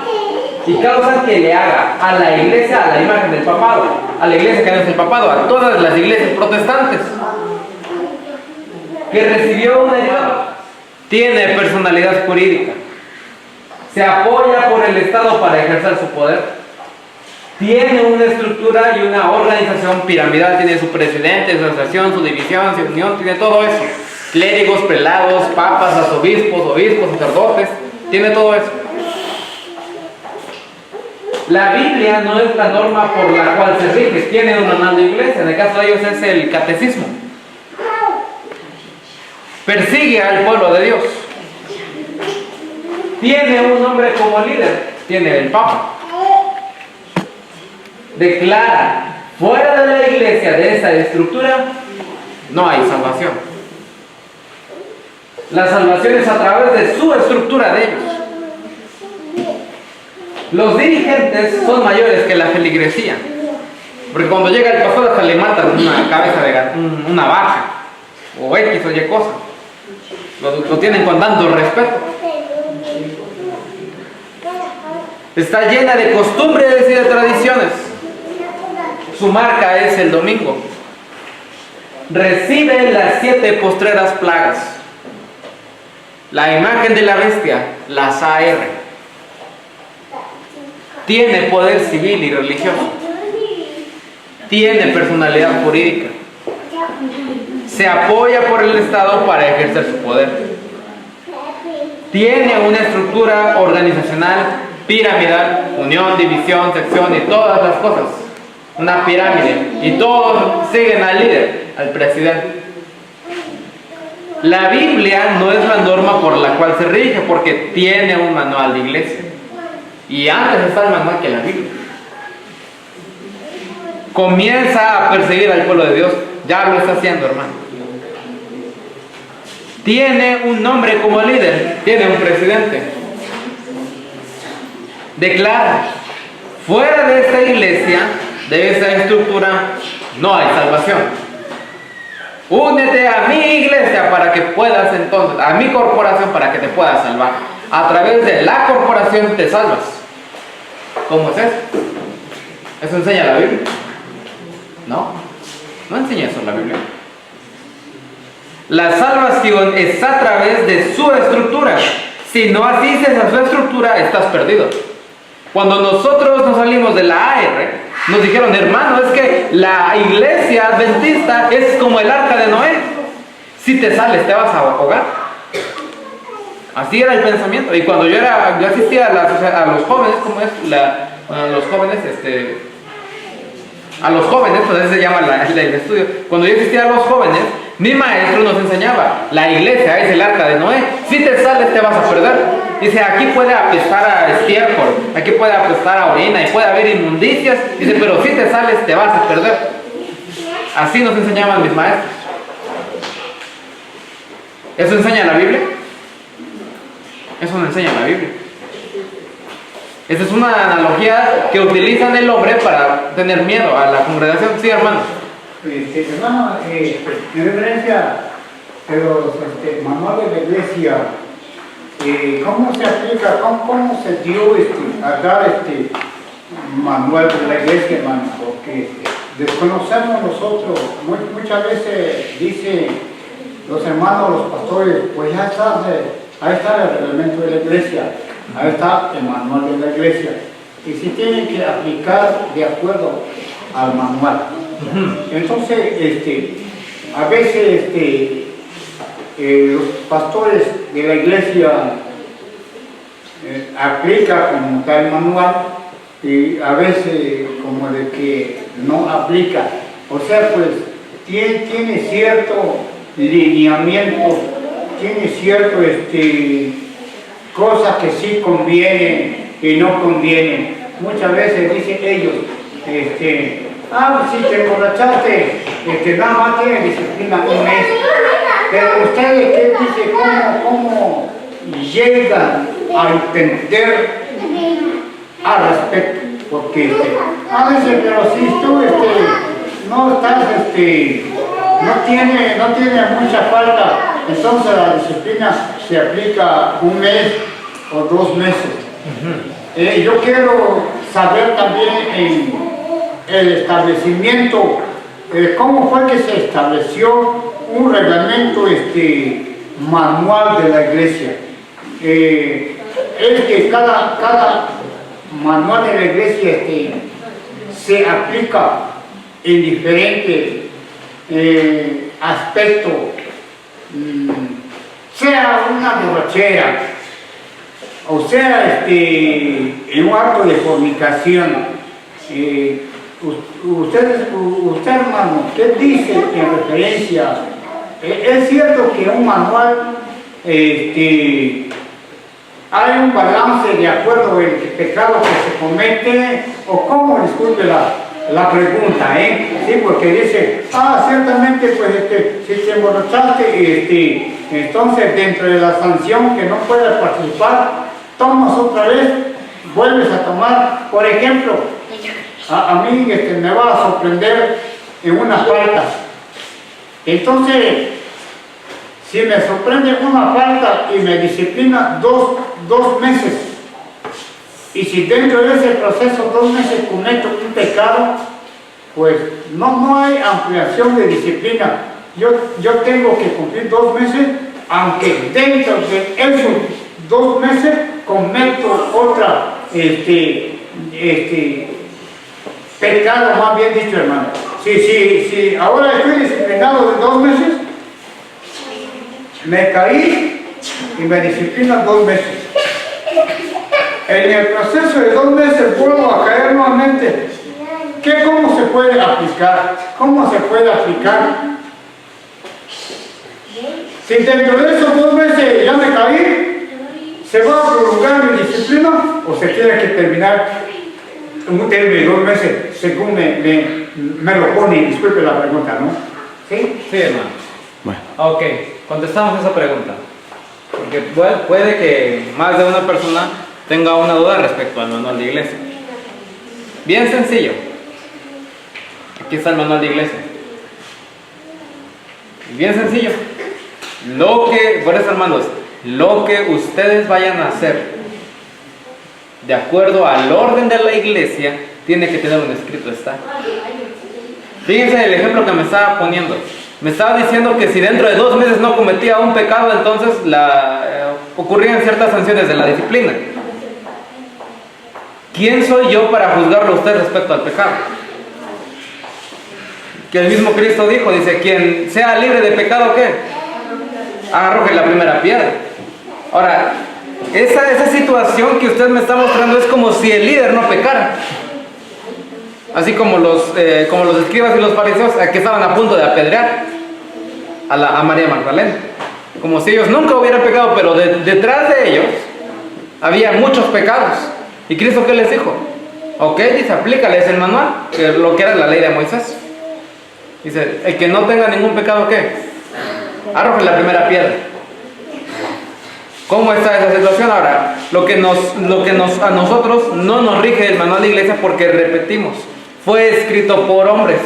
Y causan que le haga a la iglesia a la imagen del papado. A la iglesia que no es el papado, a todas las iglesias protestantes. Que recibió una ayuda. Tiene personalidad jurídica. Se apoya por el Estado para ejercer su poder. Tiene una estructura y una organización piramidal. Tiene su presidente, su asociación, su división, su unión, tiene todo eso. Clérigos, prelados, papas, arzobispos, obispos, sacerdotes. Tiene todo eso. La Biblia no es la norma por la cual se rige. Tiene un manual de iglesia. En el caso de ellos es el catecismo. Persigue al pueblo de Dios. Tiene un hombre como líder. Tiene el Papa. Declara, fuera de la iglesia, de esa estructura, no hay salvación. La salvación es a través de su estructura de ellos. Los dirigentes son mayores que la feligresía. Porque cuando llega el pastor hasta le matan una cabeza de una vaca o X o Y cosa. Lo tienen con tanto respeto. Está llena de costumbres y de tradiciones. Su marca es el domingo. Recibe las 7 postreras plagas. La imagen de la bestia, las AR. Tiene poder civil y religioso. Tiene personalidad jurídica. Se apoya por el Estado para ejercer su poder. Tiene una estructura organizacional piramidal, unión, división, sección y todas las cosas. Una pirámide. Y todos siguen al líder, al presidente. La Biblia no es la norma por la cual se rige, porque tiene un manual de iglesia. Y antes está el manual que la Biblia. Comienza a perseguir al pueblo de Dios. Ya lo está haciendo, hermano. Tiene un nombre como líder. Tiene un presidente. Declara, fuera de esta iglesia, de esta estructura, no hay salvación. Únete a mi iglesia para que puedas entonces, a mi corporación para que te puedas salvar. A través de la corporación te salvas. ¿Cómo es eso? ¿Eso enseña la Biblia? No, no enseña eso la Biblia. La salvación es a través de su estructura. Si no asistes a su estructura, estás perdido. Cuando nosotros nos salimos de la AR, nos dijeron, hermano, es que la iglesia adventista es como el arca de Noé. Si te sales, te vas a ahogar. Así era el pensamiento. Y cuando yo asistía a los jóvenes, ¿cómo es? A los jóvenes, pues así se llama el estudio. Cuando yo asistía a los jóvenes, mi maestro nos enseñaba, la iglesia es el arca de Noé. Si te sales, te vas a perder. Dice, aquí puede apestar a estiércol, aquí puede apestar a orina y puede haber inmundicias. Dice, pero si te sales, te vas a perder. Así nos enseñaban mis maestros. ¿Eso enseña la Biblia? Eso no enseña la Biblia. Esa es una analogía que utilizan el hombre para tener miedo a la congregación. Sí, hermano. Hermano, en referencia a los manuales de la iglesia, ¿cómo se aplica, cómo se dio a dar manual de la iglesia, hermano? Porque desconocemos nosotros, muchas veces dicen los hermanos, los pastores, pues ya está, ahí está el reglamento de la iglesia, ahí está el manual de la iglesia, y se tiene que aplicar de acuerdo al manual. Entonces, a veces los pastores de la iglesia aplican como tal manual y a veces como de que no aplica. O sea, pues tiene cierto lineamiento, tiene cierto cosas que sí convienen y no convienen. Muchas veces dicen ellos, si te emborrachaste, nada más tiene disciplina un mes. Pero ustedes, ¿qué dicen? ¿Cómo llegan a entender al respecto, porque dice, pero si tú no estás, no tiene mucha falta, entonces la disciplina se aplica un mes o 2 meses. Yo quiero saber también en el establecimiento, cómo fue que se estableció un reglamento manual de la iglesia. Es que cada manual de la iglesia se aplica en diferentes aspectos, sea una borrachera, o sea en un acto de fornicación. Usted hermano, ¿qué dice en referencia? Es cierto que un manual hay un balance de acuerdo el pecado que se comete, o cómo, disculpe la pregunta, sí, porque dice, ciertamente, pues, si te emborrachaste, entonces dentro de la sanción que no puedes participar, tomas otra vez, vuelves a tomar. Por ejemplo, a mí me va a sorprender en una falta. Entonces, si me sorprende una falta y me disciplina dos meses, y si dentro de ese proceso 2 meses cometo un pecado, pues no hay ampliación de disciplina. Yo tengo que cumplir 2 meses, aunque dentro de esos 2 meses cometo otra pecado, más bien dicho, hermano. Si ahora estoy disciplinado de 2 meses, me caí y me disciplinan 2 meses. En el proceso de 2 meses vuelvo a caer nuevamente. ¿Cómo se puede aplicar? ¿Cómo se puede aplicar? Si dentro de esos 2 meses ya me caí, ¿se va a prolongar mi disciplina o se tiene que terminar en un término de 2 meses, según me lo pone? Disculpe la pregunta, ¿no? ¿Sí? Sí, hermano. Bueno. Ok, contestamos esa pregunta. Porque puede que más de una persona tenga una duda respecto al manual de iglesia. Bien sencillo. Aquí está el manual de iglesia. Bien sencillo. Por eso, hermanos, lo que ustedes vayan a hacer de acuerdo al orden de la iglesia, tiene que tener un escrito, ¿está? Fíjense el ejemplo que me estaba poniendo. Me estaba diciendo que si dentro de 2 meses no cometía un pecado, entonces ocurrían ciertas sanciones de la disciplina. ¿Quién soy yo para juzgarlo a usted respecto al pecado? Que el mismo Cristo dijo, dice, quien sea libre de pecado, ¿qué? Arroje la primera piedra. Ahora, esa situación que usted me está mostrando es como si el líder no pecara. Así como los escribas y los fariseos que estaban a punto de apedrear a María Magdalena. Como si ellos nunca hubieran pecado, pero detrás de ellos había muchos pecados. ¿Y Cristo qué les dijo? Ok, dice, aplícales el manual, lo que era la ley de Moisés. Dice, el que no tenga ningún pecado, ¿qué? Arroje la primera piedra. ¿Cómo está esa situación ahora? A nosotros no nos rige el manual de iglesia porque, repetimos, fue escrito por hombres.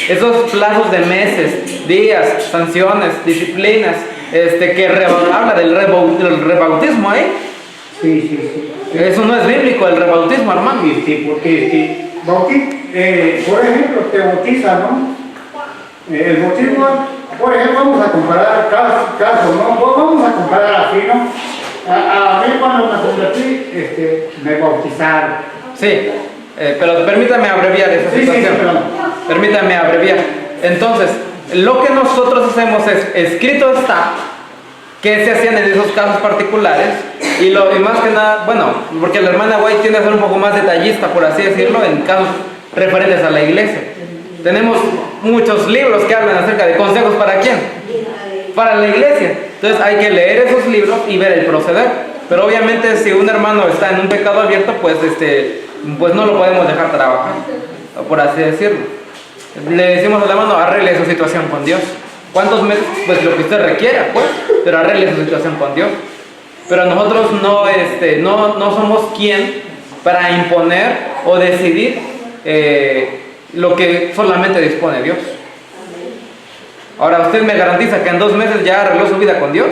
Esos plazos de meses, días, sanciones, disciplinas, que habla del rebautismo ahí. Sí. Eso no es bíblico, el rebautismo, hermano. Porque por ejemplo, te bautiza, ¿no? El bautismo, por ejemplo, vamos a comparar casos, ¿no? Vamos a comparar así, ¿no? A mí cuando me convertí, me bautizaron. Sí, pero permítame abreviar esa situación. Permítame abreviar. Entonces, lo que nosotros hacemos es, escrito está, que se hacían en esos casos particulares, y más que nada, bueno, porque la hermana White tiende a ser un poco más detallista, por así decirlo, en casos referentes a la iglesia. Tenemos muchos libros que hablan acerca de consejos para quién, para la iglesia. Entonces hay que leer esos libros y ver el proceder. Pero obviamente si un hermano está en un pecado abierto, pues no lo podemos dejar trabajar, por así decirlo. Le decimos al hermano, arregle su situación con Dios. ¿Cuántos meses? Pues lo que usted requiera, pues, pero arregle su situación con Dios. Pero nosotros no somos quien para imponer o decidir lo que solamente dispone Dios. Ahora, ¿usted me garantiza que en 2 meses ya arregló su vida con Dios?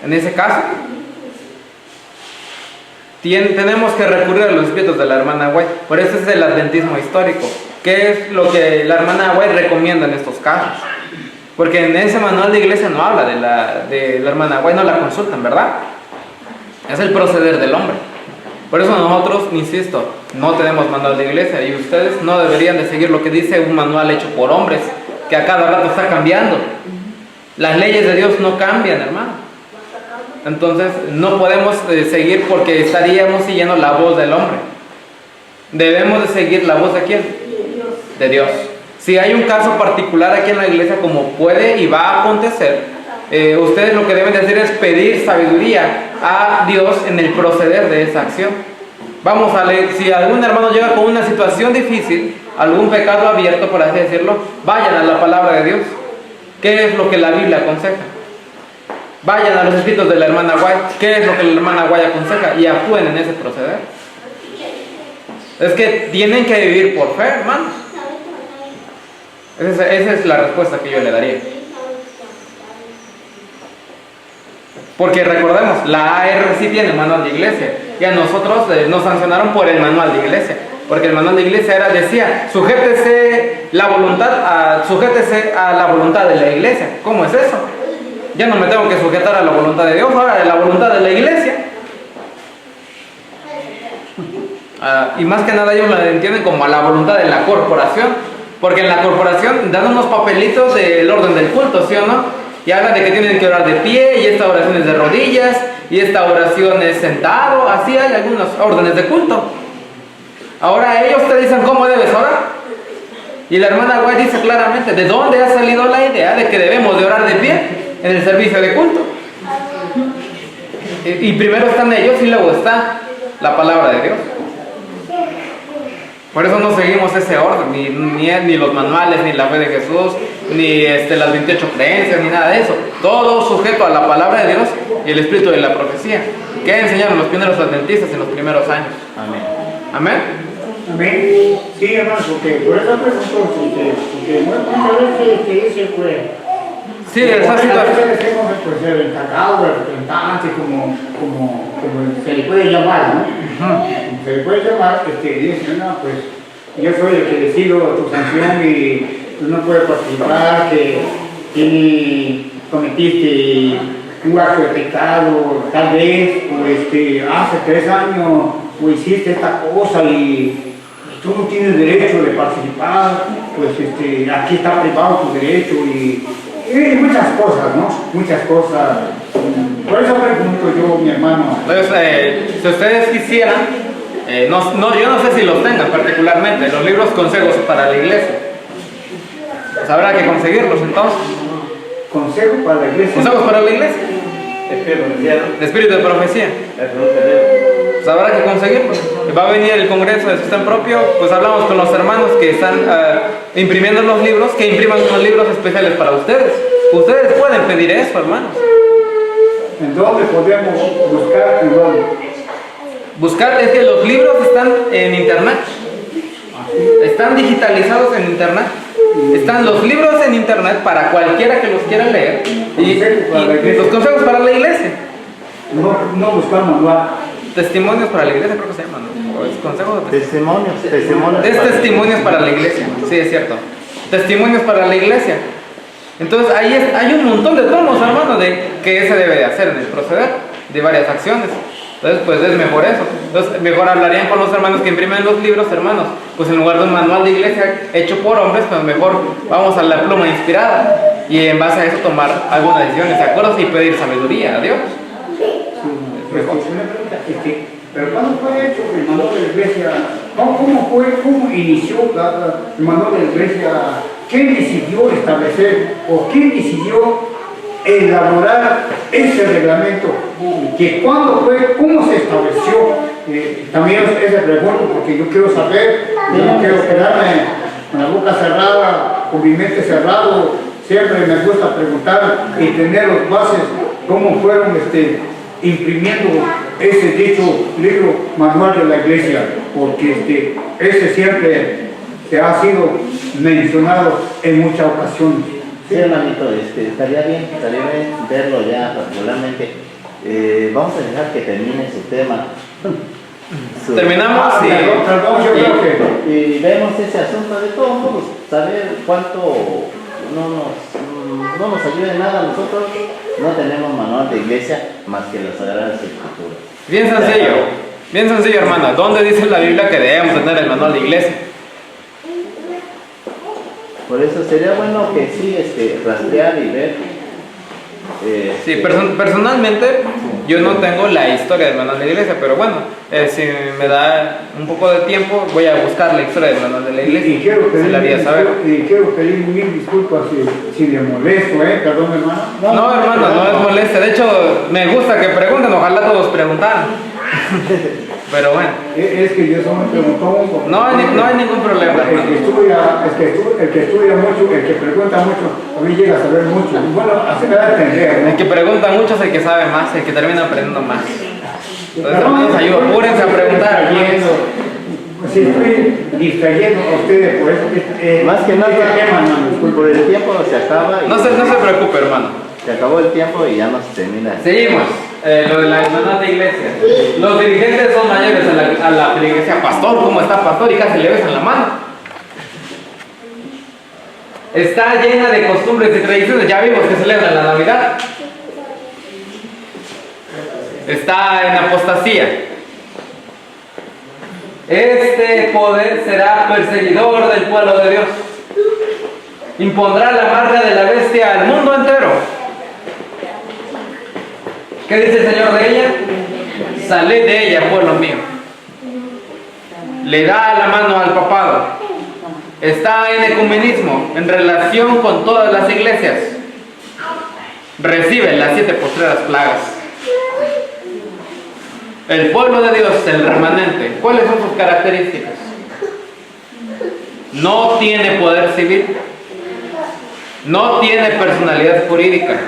En ese caso, tenemos que recurrir a los escritos de la hermana White. Por eso es el adventismo histórico. ¿Qué es lo que la hermana White recomienda en estos casos? Porque en ese manual de iglesia no habla de la hermana White, no la consultan, ¿verdad? Es el proceder del hombre. Por eso nosotros, insisto, no tenemos manual de iglesia y ustedes no deberían de seguir lo que dice un manual hecho por hombres, que a cada rato está cambiando. Las leyes de Dios no cambian, hermano. Entonces no podemos seguir porque estaríamos siguiendo la voz del hombre. Debemos de seguir la voz de ¿quién? De Dios. Si hay un caso particular aquí en la iglesia, como puede y va a acontecer, ustedes lo que deben de hacer es pedir sabiduría a Dios en el proceder de esa acción. Vamos a leer, si algún hermano llega con una situación difícil, algún pecado abierto, por así decirlo, vayan a la palabra de Dios. ¿Qué es lo que la Biblia aconseja? Vayan a los escritos de la hermana White. ¿Qué es lo que la hermana White aconseja? Y actúen en ese proceder. Es que tienen que vivir por fe, hermanos. Esa es la respuesta que yo le daría. Porque recordemos, la AR sí tiene manual de iglesia. Y a nosotros nos sancionaron por el manual de iglesia. Porque el manual de iglesia decía, sujétese a la voluntad de la iglesia. ¿Cómo es eso? Ya no me tengo que sujetar a la voluntad de Dios, ahora a la voluntad de la iglesia. Y más que nada ellos la entienden como a la voluntad de la corporación. Porque en la corporación dan unos papelitos del orden del culto, ¿sí o no? Y hablan de que tienen que orar de pie, y esta oración es de rodillas, y esta oración es sentado. Así hay algunos órdenes de culto. Ahora ellos te dicen cómo debes orar. Y la hermana White dice claramente de dónde ha salido la idea de que debemos de orar de pie en el servicio de culto. Y primero están ellos y luego está la palabra de Dios. Por eso no seguimos ese orden, ni los manuales, ni la fe de Jesús, ni las 28 creencias, ni nada de eso. Todo sujeto a la palabra de Dios y el espíritu de la profecía, que enseñaron los primeros adventistas en los primeros años. Amén. Amén. Amén. Sí, hermano, porque por eso pregunto, porque muchas veces que dice, pues, sí, esa situación. A veces decimos, pues, el encargado, el representante, como se le puede llamar, ¿no? Se le puede llamar, dice, no, pues, yo soy el que decido tu sanción y tú no puedes participar, que cometiste un acto de pecado, tal vez, o hace 3 años, o hiciste esta cosa y tú no tienes derecho de participar, pues aquí está privado tu derecho y muchas cosas, ¿no? Muchas cosas. Por eso pregunto yo, mi hermano. Entonces, si ustedes quisieran, yo no sé si los tengan particularmente, los libros consejos para la iglesia. Pues habrá que conseguirlos entonces. Consejos para la iglesia. Consejos para la iglesia. De espíritu de profecía. Pues habrá que conseguirlos. Va a venir el congreso de sustento propio, pues hablamos con los hermanos que están imprimiendo los libros, que impriman unos libros especiales para ustedes. Ustedes pueden pedir eso, hermanos. ¿En dónde podemos buscar? ¿En dónde? Buscar, es que los libros están en internet. Están digitalizados en internet. Están los libros en internet para cualquiera que los quiera leer. Y los consejos para la iglesia. No buscamos manual. Testimonios para la iglesia, creo que se llaman, ¿no? ¿O es consejos de Testimonios. Es testimonios para la iglesia, sí, es cierto. Testimonios para la iglesia. Entonces ahí hay un montón de tomos, hermano, de qué se debe de hacer en el proceder de varias acciones. Entonces, pues es mejor eso. Entonces, mejor hablarían con los hermanos que imprimen los libros, hermanos. Pues en lugar de un manual de iglesia hecho por hombres, pues mejor vamos a la pluma inspirada. Y en base a eso tomar algunas decisiones, ¿acuerdos? Y pedir sabiduría a Dios. Una pregunta, pero ¿cuándo fue hecho el manual de la iglesia? ¿Cómo inició el manual de la iglesia? ¿Quién decidió establecer o quién decidió elaborar ese reglamento? ¿Cuándo fue? ¿Cómo se estableció? También ese pregunto porque yo quiero saber, yo no quiero quedarme con la boca cerrada, con mi mente cerrado. Siempre me gusta preguntar y tener los bases, cómo fueron imprimiendo ese dicho libro manual de la iglesia, porque ese siempre se ha sido mencionado en muchas ocasiones. Sí, hermanito, estaría bien verlo ya particularmente. Vamos a dejar que termine su tema. Terminamos Perdón, yo creo que y vemos ese asunto. De todos modos, saber cuánto no nos ayuda en nada. Nosotros no tenemos manual de iglesia más que las Sagradas Escrituras. Bien sencillo, hermana. ¿Dónde dice la Biblia que debemos tener el manual de iglesia? Por eso sería bueno que sí, rastrear y ver. Sí, personalmente yo no tengo la historia del manual de la iglesia, pero bueno, si me da un poco de tiempo voy a buscar la historia del manual de la iglesia. y quiero se la haría saber. quiero pedir mil disculpas si le molesto, perdón, hermano. No, hermano, no es molestia. De hecho, me gusta que pregunten, ojalá todos preguntaran. Pero bueno. Es que yo soy un preguntón. No hay ningún problema, El que estudia mucho, el que pregunta mucho, a mí llega a saber mucho. Bueno, así me da a entender, ¿no? El que pregunta mucho es el que sabe más, el que termina aprendiendo más. Entonces, hermanos, ayuda, apúrense a preguntar. Si estoy distrayendo a ustedes por eso Más que nada, tema, no, por el tiempo se acaba. No se preocupe, hermano. Se acabó el tiempo y ya no se termina. Seguimos. Lo de la hermandad de iglesia. Los dirigentes son mayores a la iglesia. Pastor, ¿cómo está, pastor? Y casi le besan la mano. Está llena de costumbres y tradiciones. Ya vimos que celebran la Navidad. Está en apostasía. Este poder será perseguidor del pueblo de Dios. Impondrá la marca de la bestia al mundo entero. ¿Qué dice el Señor de ella? Salid de ella, pueblo mío. Le da la mano al papado. Está en ecumenismo, en relación con todas las iglesias. Recibe las 7 postreras plagas. El pueblo de Dios, el remanente, ¿cuáles son sus características? No tiene poder civil. No tiene personalidad jurídica.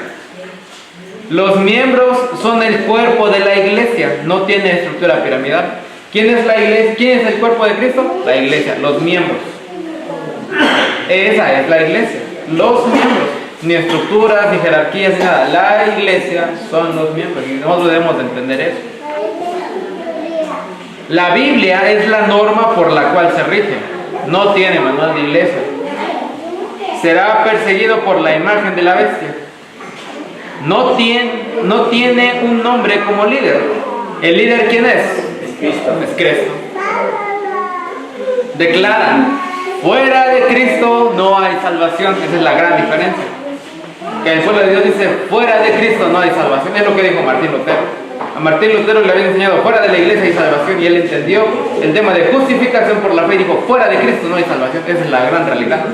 Los miembros son el cuerpo de la iglesia, no tiene estructura piramidal. ¿Quién es la iglesia? ¿Quién es el cuerpo de Cristo? La iglesia, los miembros. Esa es la iglesia, los miembros. Ni estructuras, ni jerarquías, ni nada. La iglesia son los miembros y nosotros debemos de entender eso. La Biblia es la norma por la cual se rige. No tiene manual de iglesia. Será perseguido por la imagen de la bestia. No tiene un nombre como líder. ¿El líder quién es? Es Cristo. Declaran, fuera de Cristo no hay salvación. Esa es la gran diferencia. Que el pueblo de Dios dice, fuera de Cristo no hay salvación. Es lo que dijo Martín Lutero. A Martín Lutero le habían enseñado, fuera de la iglesia hay salvación. Y él entendió el tema de justificación por la fe y dijo, fuera de Cristo no hay salvación. Esa es la gran realidad.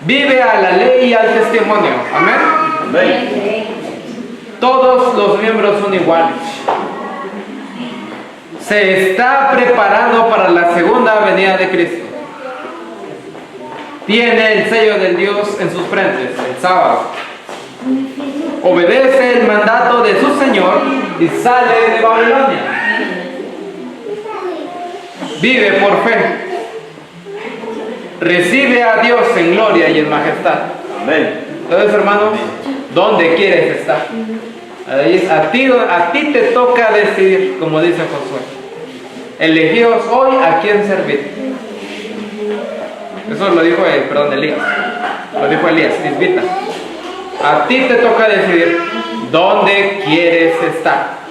Vive a la ley y al testimonio. Amén. Amén. Todos los miembros son iguales. Se está preparando para la segunda venida de Cristo. Tiene el sello del Dios en sus frentes el sábado. Obedece el mandato de su Señor y sale de Babilonia. Vive por fe. Recibe a Dios en gloria y en majestad. Amén. Entonces, hermano, ¿dónde quieres estar? A ti te toca decidir, como dice Josué. Elegidos hoy a quién servir. Eso lo dijo Elías. Lo dijo Elías, Tisbita. A ti te toca decidir dónde quieres estar.